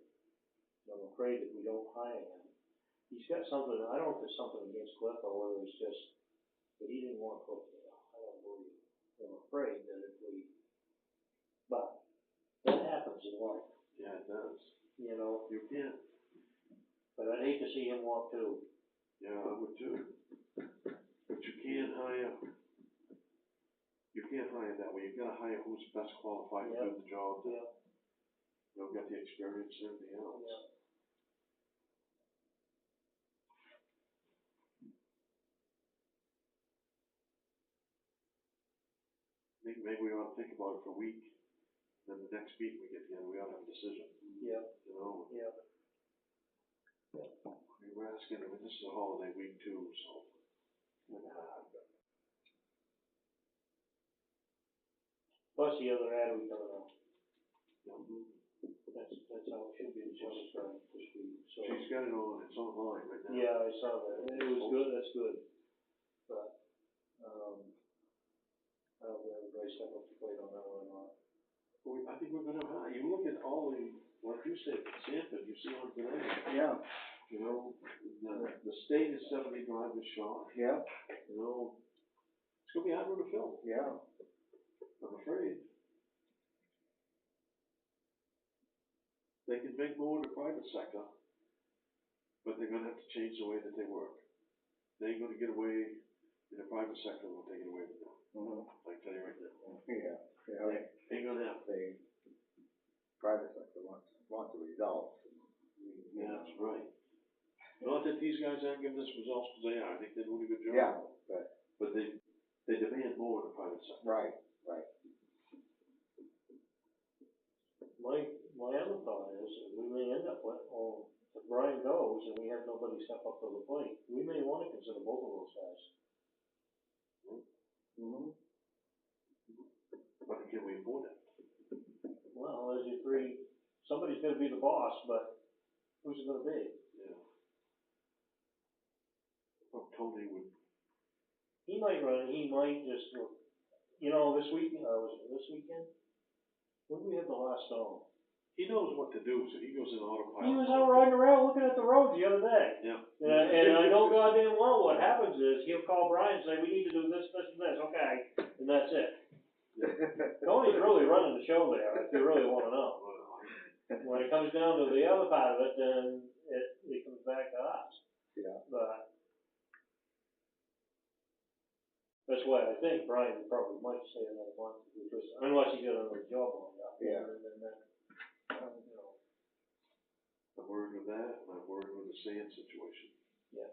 And I'm afraid if we don't hire him, he's got something, I don't know if it's something against Cliff or whether it's just, but he didn't want Cliff there. I don't believe. I'm afraid that if we, but that happens in life, Yeah, it does. you know, You can. but I'd hate to see him walk too. Yeah, I would too. But you can't hire that way. You gotta hire who's best qualified to do the job. Yeah. They'll get the experience and everything else. Yeah. I think maybe we ought to think about it for a week. Then the next meeting we get together, we ought to have a decision. Yeah. You know? Yeah. I mean, we're asking, I mean, this is a holiday week too, so. Plus the other ad we coming up. Yeah. That's how it should be, the show starting this week, so. She's got it on, it's online right now. Yeah, I saw that, and it was good, that's good. But, I don't know if everybody step up to plate on that one or not. Well, I think we're gonna hire, you look at all the, like you said, Sanford, you see on today. Yeah. You know, the state is 70 drivers short. Yeah. You know, it's gonna be harder to fill, Yeah. I'm afraid. They can make more in the private sector, but they're gonna have to change the way that they work. They ain't gonna get away in the private sector, they'll take it away from them. I can tell you right now. Yeah. They ain't gonna happen. The private sector wants the results. Yeah, that's right. Not that these guys aren't giving us results, because they are, I think they're doing a good job. Yeah, But they demand more in the private sector. right. My other thought is, we may end up with, if Brian goes and we have nobody step up to the plate, we may wanna consider both of those guys. But can we afford it? Well, there's your three, somebody's gonna be the boss, but who's it gonna be? Yeah. Well, Tony would. He might run, he might just, this week, was it this weekend? When did we have the last snow? He knows what to do, so he goes in autopilot. He was out riding around looking at the roads the other day. Yeah. And I know goddamn well what happens is he'll call Brian and say, we need to do this, this, and this, okay, and that's it. Tony's really running the show there, if you really wanna know. When it comes down to the other part of it, then it comes back to us. Yeah. But that's why I think Brian probably might stay another month, because unless he got another job lined up. Yeah. And then that, you know, I'm worried with that, and I'm worried with the sand situation. yeah,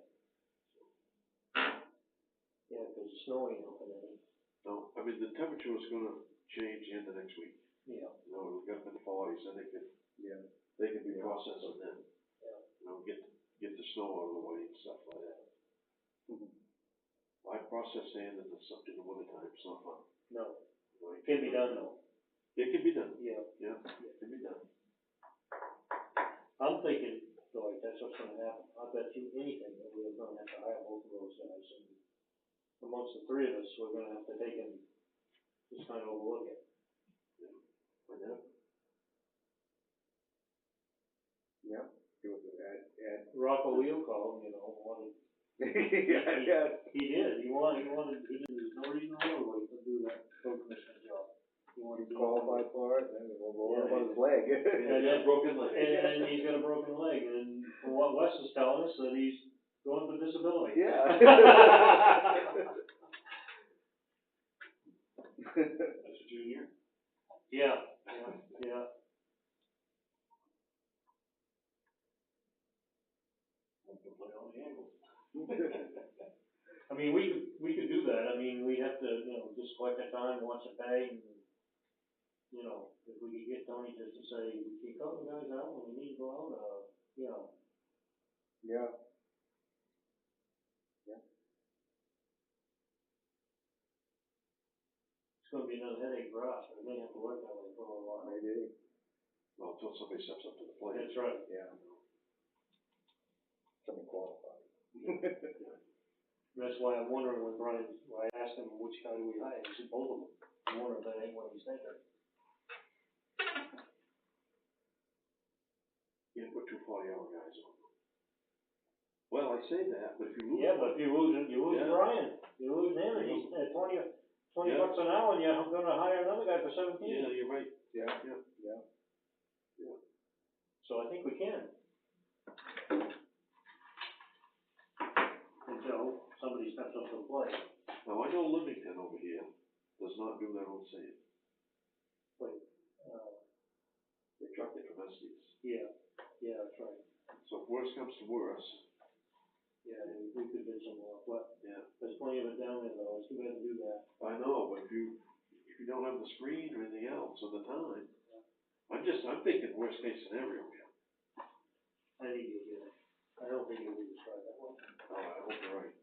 because the snow ain't helping any. No, I mean, the temperature is gonna change the end of next week. Yeah. You know, we got up in the forties, and Yeah. they can be processing then. Yeah. You know, get the snow out of the way and stuff like that. Mhm. I process sand in the wintertime, it's not fun. No, You know, it can be done though. It can be done, Yeah. yeah, it can be done. I'm thinking, Lloyd, that's what's gonna happen. I bet you anything that we're gonna have to hire both of those guys, and amongst the three of us, we're gonna have to take and just kind of overlook it. I know. Yeah. Do it, add. Rocco Leo called, you know, wanted. Yeah. He did, he wanted, there's no reason in the world he could do that road commissioner job. He wanted to do it. Qualify for it, and then we'll go Yeah. on his leg. And a broken leg. And he's got a broken leg, and from what Wes is telling us, that he's going for disability. Yeah. That's a junior. Yeah. Want to play on the angles. I mean, we could do that. I mean, we have to, you know, just collect the time once a day, and, you know, if we could get Tony just to say, we keep calling guys out when we need to go out, you know. Yeah. It's gonna be another headache for us, but we may have to work that way for a little while. Maybe. Well, until somebody steps up to the plate. That's right. Yeah. Someone qualified. That's why I'm wondering when I asked him which guy do we hire, he said both of them. I'm wondering if that ain't what he's thinking. Can't put two 40-hour guys on. Well, I say that, but if you lose. Yeah, but if you lose Yeah. Brian, you lose him, and he's at 20 Yeah. bucks an hour, and you're gonna hire another guy for 17. Yeah, you're right. Yeah. Yeah. Yeah. So I think we can. Until somebody steps up to the plate. Now, I know Livingston over here does not do their own sand. Wait, They truck it from Estes. yeah, that's right. So if worse comes to worse, Yeah, we could do some more, but yeah. there's plenty of it down there though, it's too bad to do that. I know, but if you don't have the screen or anything else or the time, I'm thinking worst case scenario here. I think you'll get it. I don't think you'll be described that way. Oh, I hope you're right.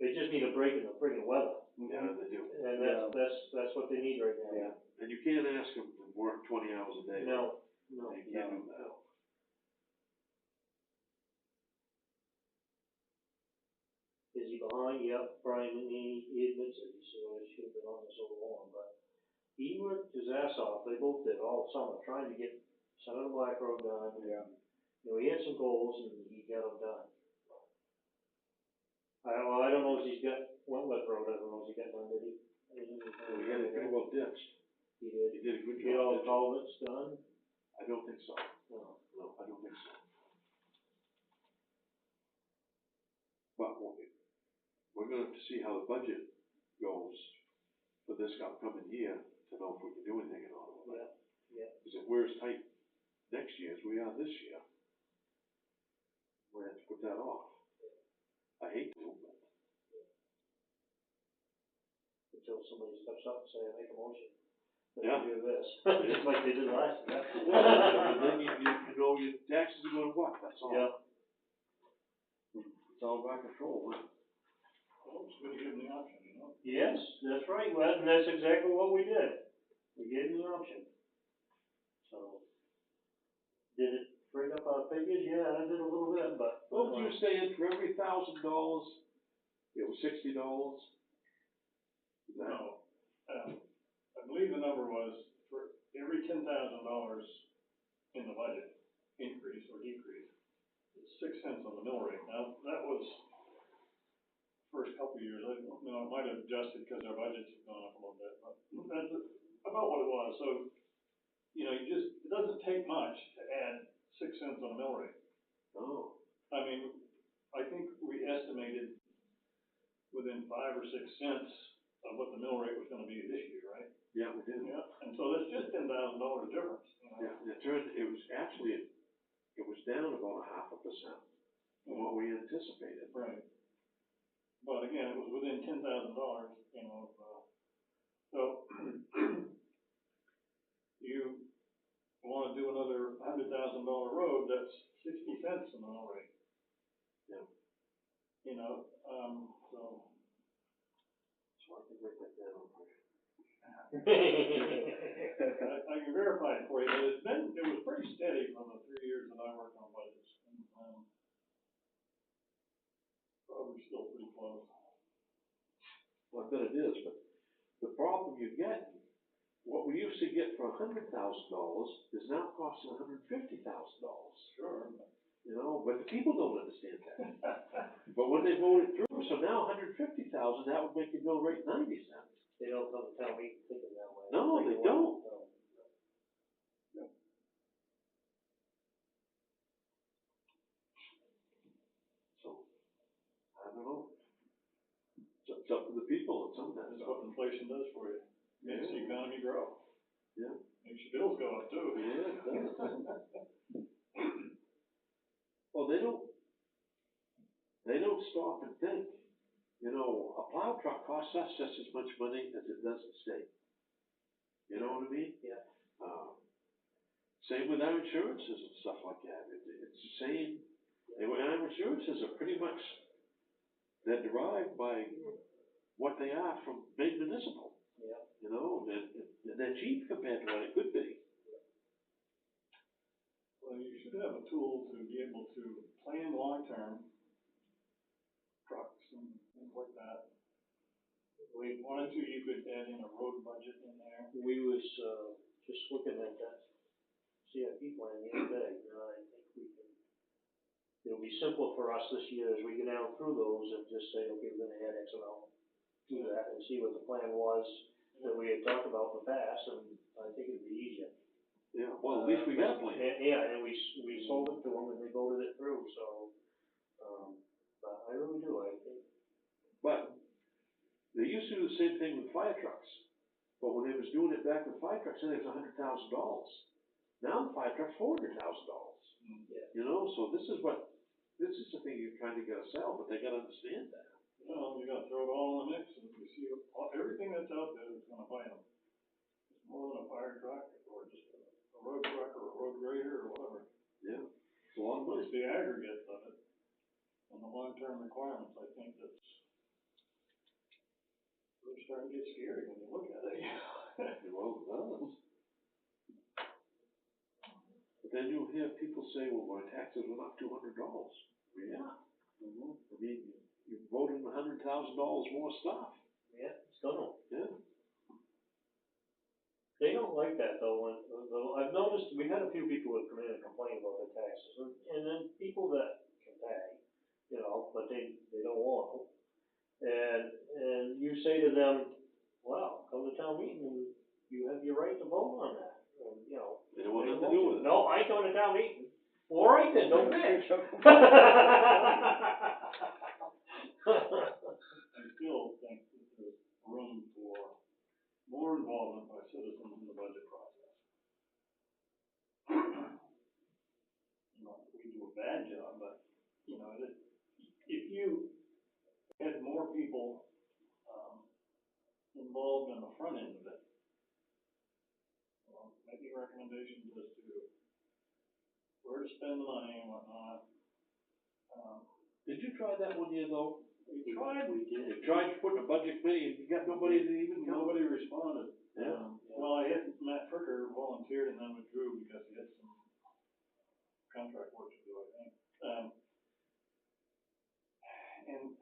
They just need a break in the friggin' weather, Yeah, they do. and that's what they need right now. Yeah. And you can't ask them to work 20 hours a day. No. You can't do that. Is he behind? Yep, Brian, he admits it, he said, well, he should have been on this a little long, but he worked his ass off, they both did, all summer, trying to get Senator Black Road done. Yeah. You know, he had some goals, and he got them done. I don't know if he's got Wentworth Road, I don't know if he got done, did he? Well, he got it pretty well ditched. He did. He did a good Get all the job. culverts done? I don't think so. No. No, I don't think so. But we're gonna have to see how the budget goes for this upcoming year to know if we can do anything at all. Yeah. Because if we're as tight next year as we are this year, we're gonna have to put that off. I hate to, but. Until somebody steps up and say, I make a motion. Yeah. Do this, just like they did last year. Well, and then you know, your taxes are going up, that's all. Yeah. It's all about control, huh? Well, it's good to give them the option, you know? Yes, that's right, well, and that's exactly what we did. We gave them the option. So, did it bring up our figures? Yeah, I did a little bit, but. What was you saying, for every $1,000, it was $60? No, I believe the number was for every $10,000 in the budget, increase or decrease, it's 6 cents on the mill rate. Now, that was first couple of years, I don't know, it might have adjusted because our budgets have gone up a little bit, but that's about what it was. So, it doesn't take much to add 6 cents on the mill rate. Oh, I mean, I think we estimated within 5 or 6 cents of what the mill rate was gonna be this year, right? yeah, we did. Yeah, and so that's just $10,000 difference, Yeah, it was down about 0.5% from what we anticipated. Right. But again, it was within $10,000, so you wanna do another $100,000 road, that's 60 cents in the mill rate. Yeah. So. So I can break that down for you. I can verify it for you, but it was pretty steady for the 3 years that I worked on budgets. And, probably still pretty close. Well, I bet it is, but the problem you get, what we used to get for $100,000 is now costing $150,000. Sure. But the people don't understand that. But when they vote it through, so now $150,000, that would make your mill rate 90 cents. They don't come to town meeting thinking that way. No, they don't. Yep. So, I don't know. It's up to the people and some of that That's stuff. what inflation does for you. Makes the economy grow. Yeah. Makes your bills go up too. Yeah, it does. Well, they don't stop and think. A plow truck costs us just as much money as it does the state. You know what I mean? Yeah. Same with our insurances and stuff like that. It's the same. And our insurances are pretty much, they're derived by what they are from big municipal. Yeah. And they're cheap compared to what it could be. Well, you should have a tool to be able to plan long-term trucks and things like that. We wanted to, you could add in a road budget in there. We was, just looking at that CIP plan the other day, I think it'll be simple for us this year as we go down through those and just say, okay, we're gonna add X amount to that and see what the plan was that we had talked about in the past, and I think it'd be easier. Yeah, well, at least we got a plan. And we sold it to them and they voted it through, so, but I really do, I think. But they used to do the same thing with fire trucks. But when they was doing it back with fire trucks, then it was $100,000. Now the fire truck's $400,000. Yeah. So this is the thing you're trying to get us sell, but they gotta understand that. You gotta throw it all in the mix, and you see everything that's out there that's gonna bite them. It's more than a fire truck, or just a road truck, or a road grader, or whatever. Yeah, it's a lot of money. It's the aggregate of it, and the long-term requirements, I think that's really starting to get scary when you look at it. Well, it does. But then you'll hear people say, well, my taxes went up $200. Yeah. Mm-hmm. I mean, you voted in $100,000 more stuff. Yeah, still don't. Yeah. They don't like that though, I've noticed, we had a few people that come in and complain about their taxes, and then people that can pay, but they don't want them. And you say to them, well, come to town meeting and you have your right to vote on that, and, They don't want nothing to do with it. No, I ain't coming to town meeting. All right then, don't bitch. I still think that there's room for more involvement by citizens in the budget process. We do a bad job, but, if you had more people, involved in the front end of it, making recommendations as to where to spend the money and whatnot. Did you try that one year though? We tried. You tried to put in a budget committee and you got nobody to even come? Nobody responded. Yeah. Well, I had Matt Fricker volunteered and then withdrew because he had some contract work to do, I think. And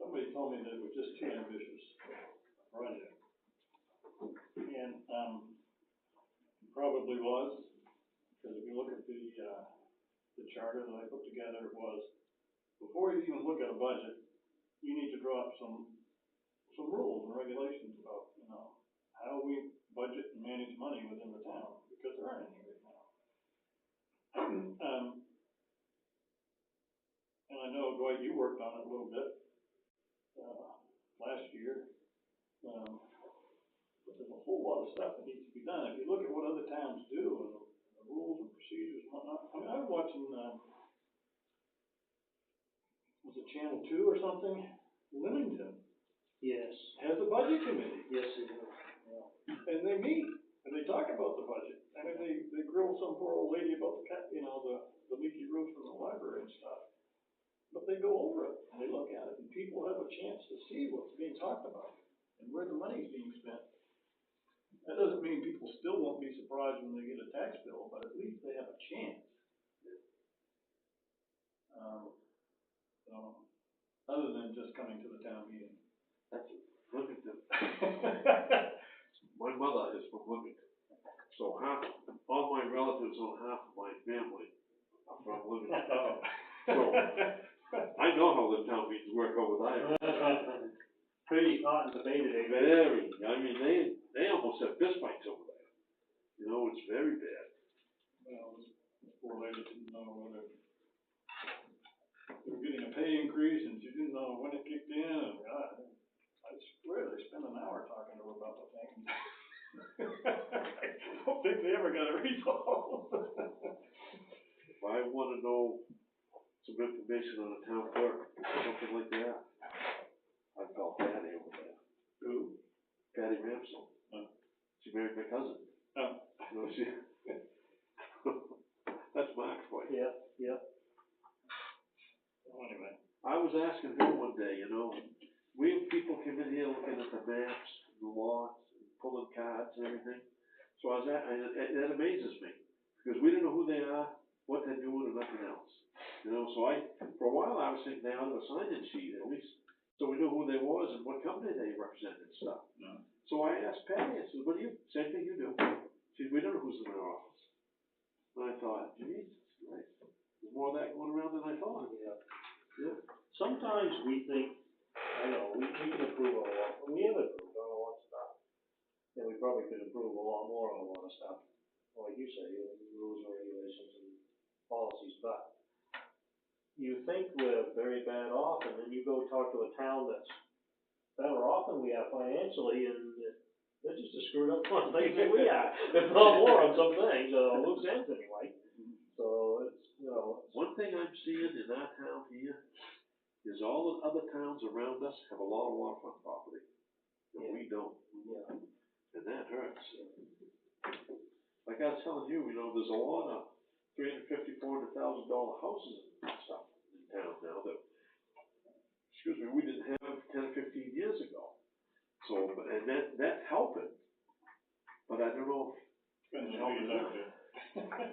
somebody told me that it was just too ambitious a project. And, probably was, because if you look at the the charter that I put together was, before you even look at a budget, you need to draw up some rules and regulations about, you know, how we budget and manage money within the town, because there aren't any right now. And I know, Dwight, you worked on it a little bit, last year. But there's a whole lot of stuff that needs to be done. If you look at what other towns do and the rules and procedures and whatnot, I mean, I was watching, was it Channel 2 or something? Leamington Yes, has a budget committee, yes, it is. and they meet, and they talk about the budget. I mean, they grill some poor old lady about the leaky roof in the library and stuff. But they go over it, and they look at it, and people have a chance to see what's being talked about, and where the money's being spent. That doesn't mean people still won't be surprised when they get a tax bill, but at least they have a chance. So, other than just coming to the town meeting. That's, look at this. My mother is from Livingston, so all my relatives on half of my family are from Livingston. So, I know how the town meetings work over there. Pretty hot and debated, eh? Very, I mean, they almost have fist fights over there. You know, it's very bad. Well, this poor lady didn't know whether they were getting a pay increase, and she didn't know when it kicked in, and God, I swear they spent an hour talking to her about the thing. I don't think they ever got it resolved. If I wanna know some information on a town clerk, or something like that, I'd call Patty over there. Who? Patty Ramsell. Oh. She married my cousin. Oh. You know, that's Mark's wife. Yeah, yeah. Well, anyway. I was asking her one day, you know, we have people come in here looking at the maps, the lots, and pulling cards and everything. So that amazes me, because we don't know who they are, what they're doing, and nothing else. You know, so for a while I was thinking they ought to have a sign-in sheet at least, so we knew who they was and what company they represented and stuff. No. So I asked Patty, I said, what do you, same thing you do. She said, we don't know who's in our office. And I thought, geez, right. There's more of that going around than I thought. Yeah. Yeah. Sometimes we think, I know, we can improve a lot, we have improved on a lot of stuff. And we probably could improve a lot more on a lot of stuff, like you say, rules and regulations and policies, but you think we're very bad off, and then you go talk to a town that's better off than we are financially, and they're just as screwed up on things than we are, if not more on some things, loose ends anyway. So it's, you know. One thing I'm seeing in our town here is all the other towns around us have a lot of waterfront property, and we don't. Yeah. And that hurts. Like I was telling you, you know, there's a lot of $350,000, $400,000 houses and stuff in town now that, excuse me, we didn't have 10 or 15 years ago. So, and that's helping. But I don't know if Depends it's on who you helping. talk to.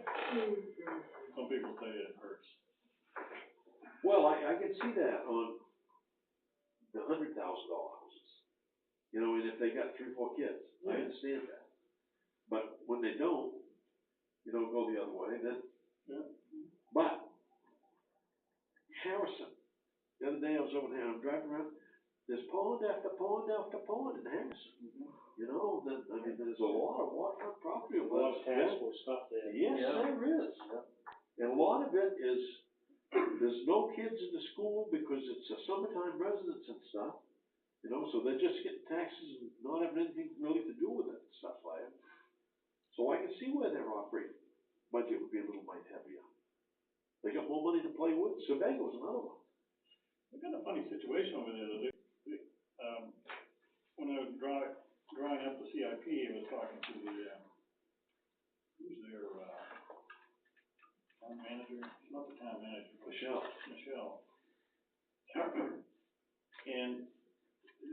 Some people say it hurts. Well, I can see that on the $100,000 houses. You know, and if they got 3 or 4 kids, I understand that. But when they don't, you don't go the other way, then. Yeah. But Harrison, the other day I was over there, I'm driving around, there's pond after pond after pond in Harrison. You know, I mean, there's a lot of waterfront property. A lot of taxable stuff there. Yes, there is. And a lot of it is, there's no kids in the school because it's a summertime residence and stuff. You know, so they're just getting taxes and not having anything really to do with it and stuff like that. So I can see where their operating budget would be a little mite heavier. They got more money to play with. Sebago's another one. We've got a funny situation over there, though. When I was drawing up the CIP, I was talking to who's their, town manager, not the town manager, Michelle. And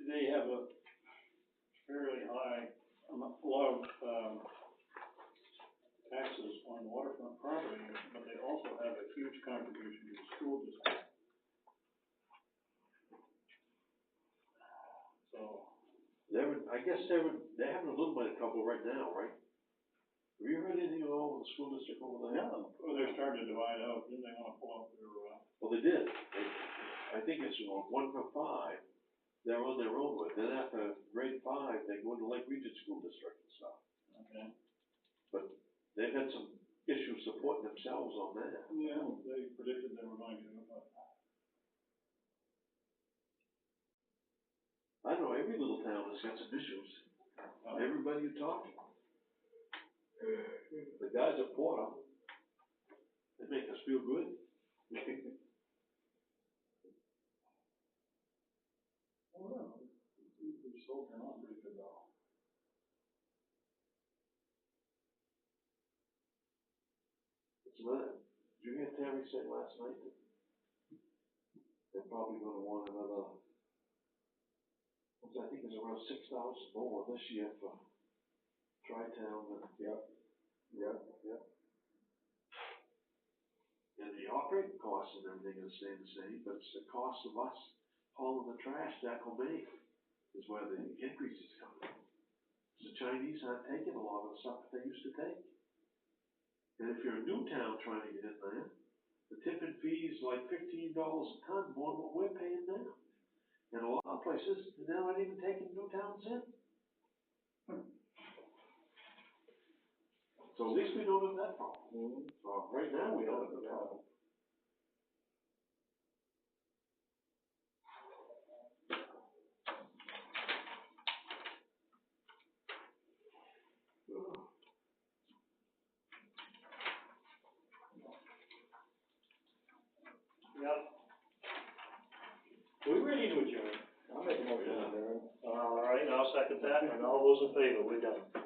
they have a fairly high, a lot of, taxes on waterfront property, but they also have a huge contribution to the school district. So. I guess they're having a little bit of trouble right now, right? Have you heard anything at all with the school district over there? Yeah, well, they're starting to divide out, didn't they wanna pull up their, Well, they did. I think it's 1 for 5, they're on their own with. Then after grade 5, they go into Lake Region School District and stuff. okay. But they've had some issues supporting themselves on that. Yeah, they predicted they were going to, but. I know every little town has got some issues. Everybody you talk to. The guys at Porter, they make us feel good. Well, we sold them on pretty good though. What's the matter? Did you hear Terry say last night that they're probably gonna want another, I think it's around 6,000 more this year for Tri-Town and. Yeah. And the operating costs and everything are staying the same, but it's the cost of us hauling the trash to Echo Bay is where the increase is coming. The Chinese aren't taking a lot of the stuff that they used to take. And if you're a new town trying to get in there, the tipping fee is like $15 a ton more than what we're paying now. And a lot of places, they're not even taking new towns in. So at least we don't have that problem. Right now, we don't have that problem. Yep. We ready to adjourn? I'll make a motion to adjourn. All right, I'll second that, and all those in favor, we're done.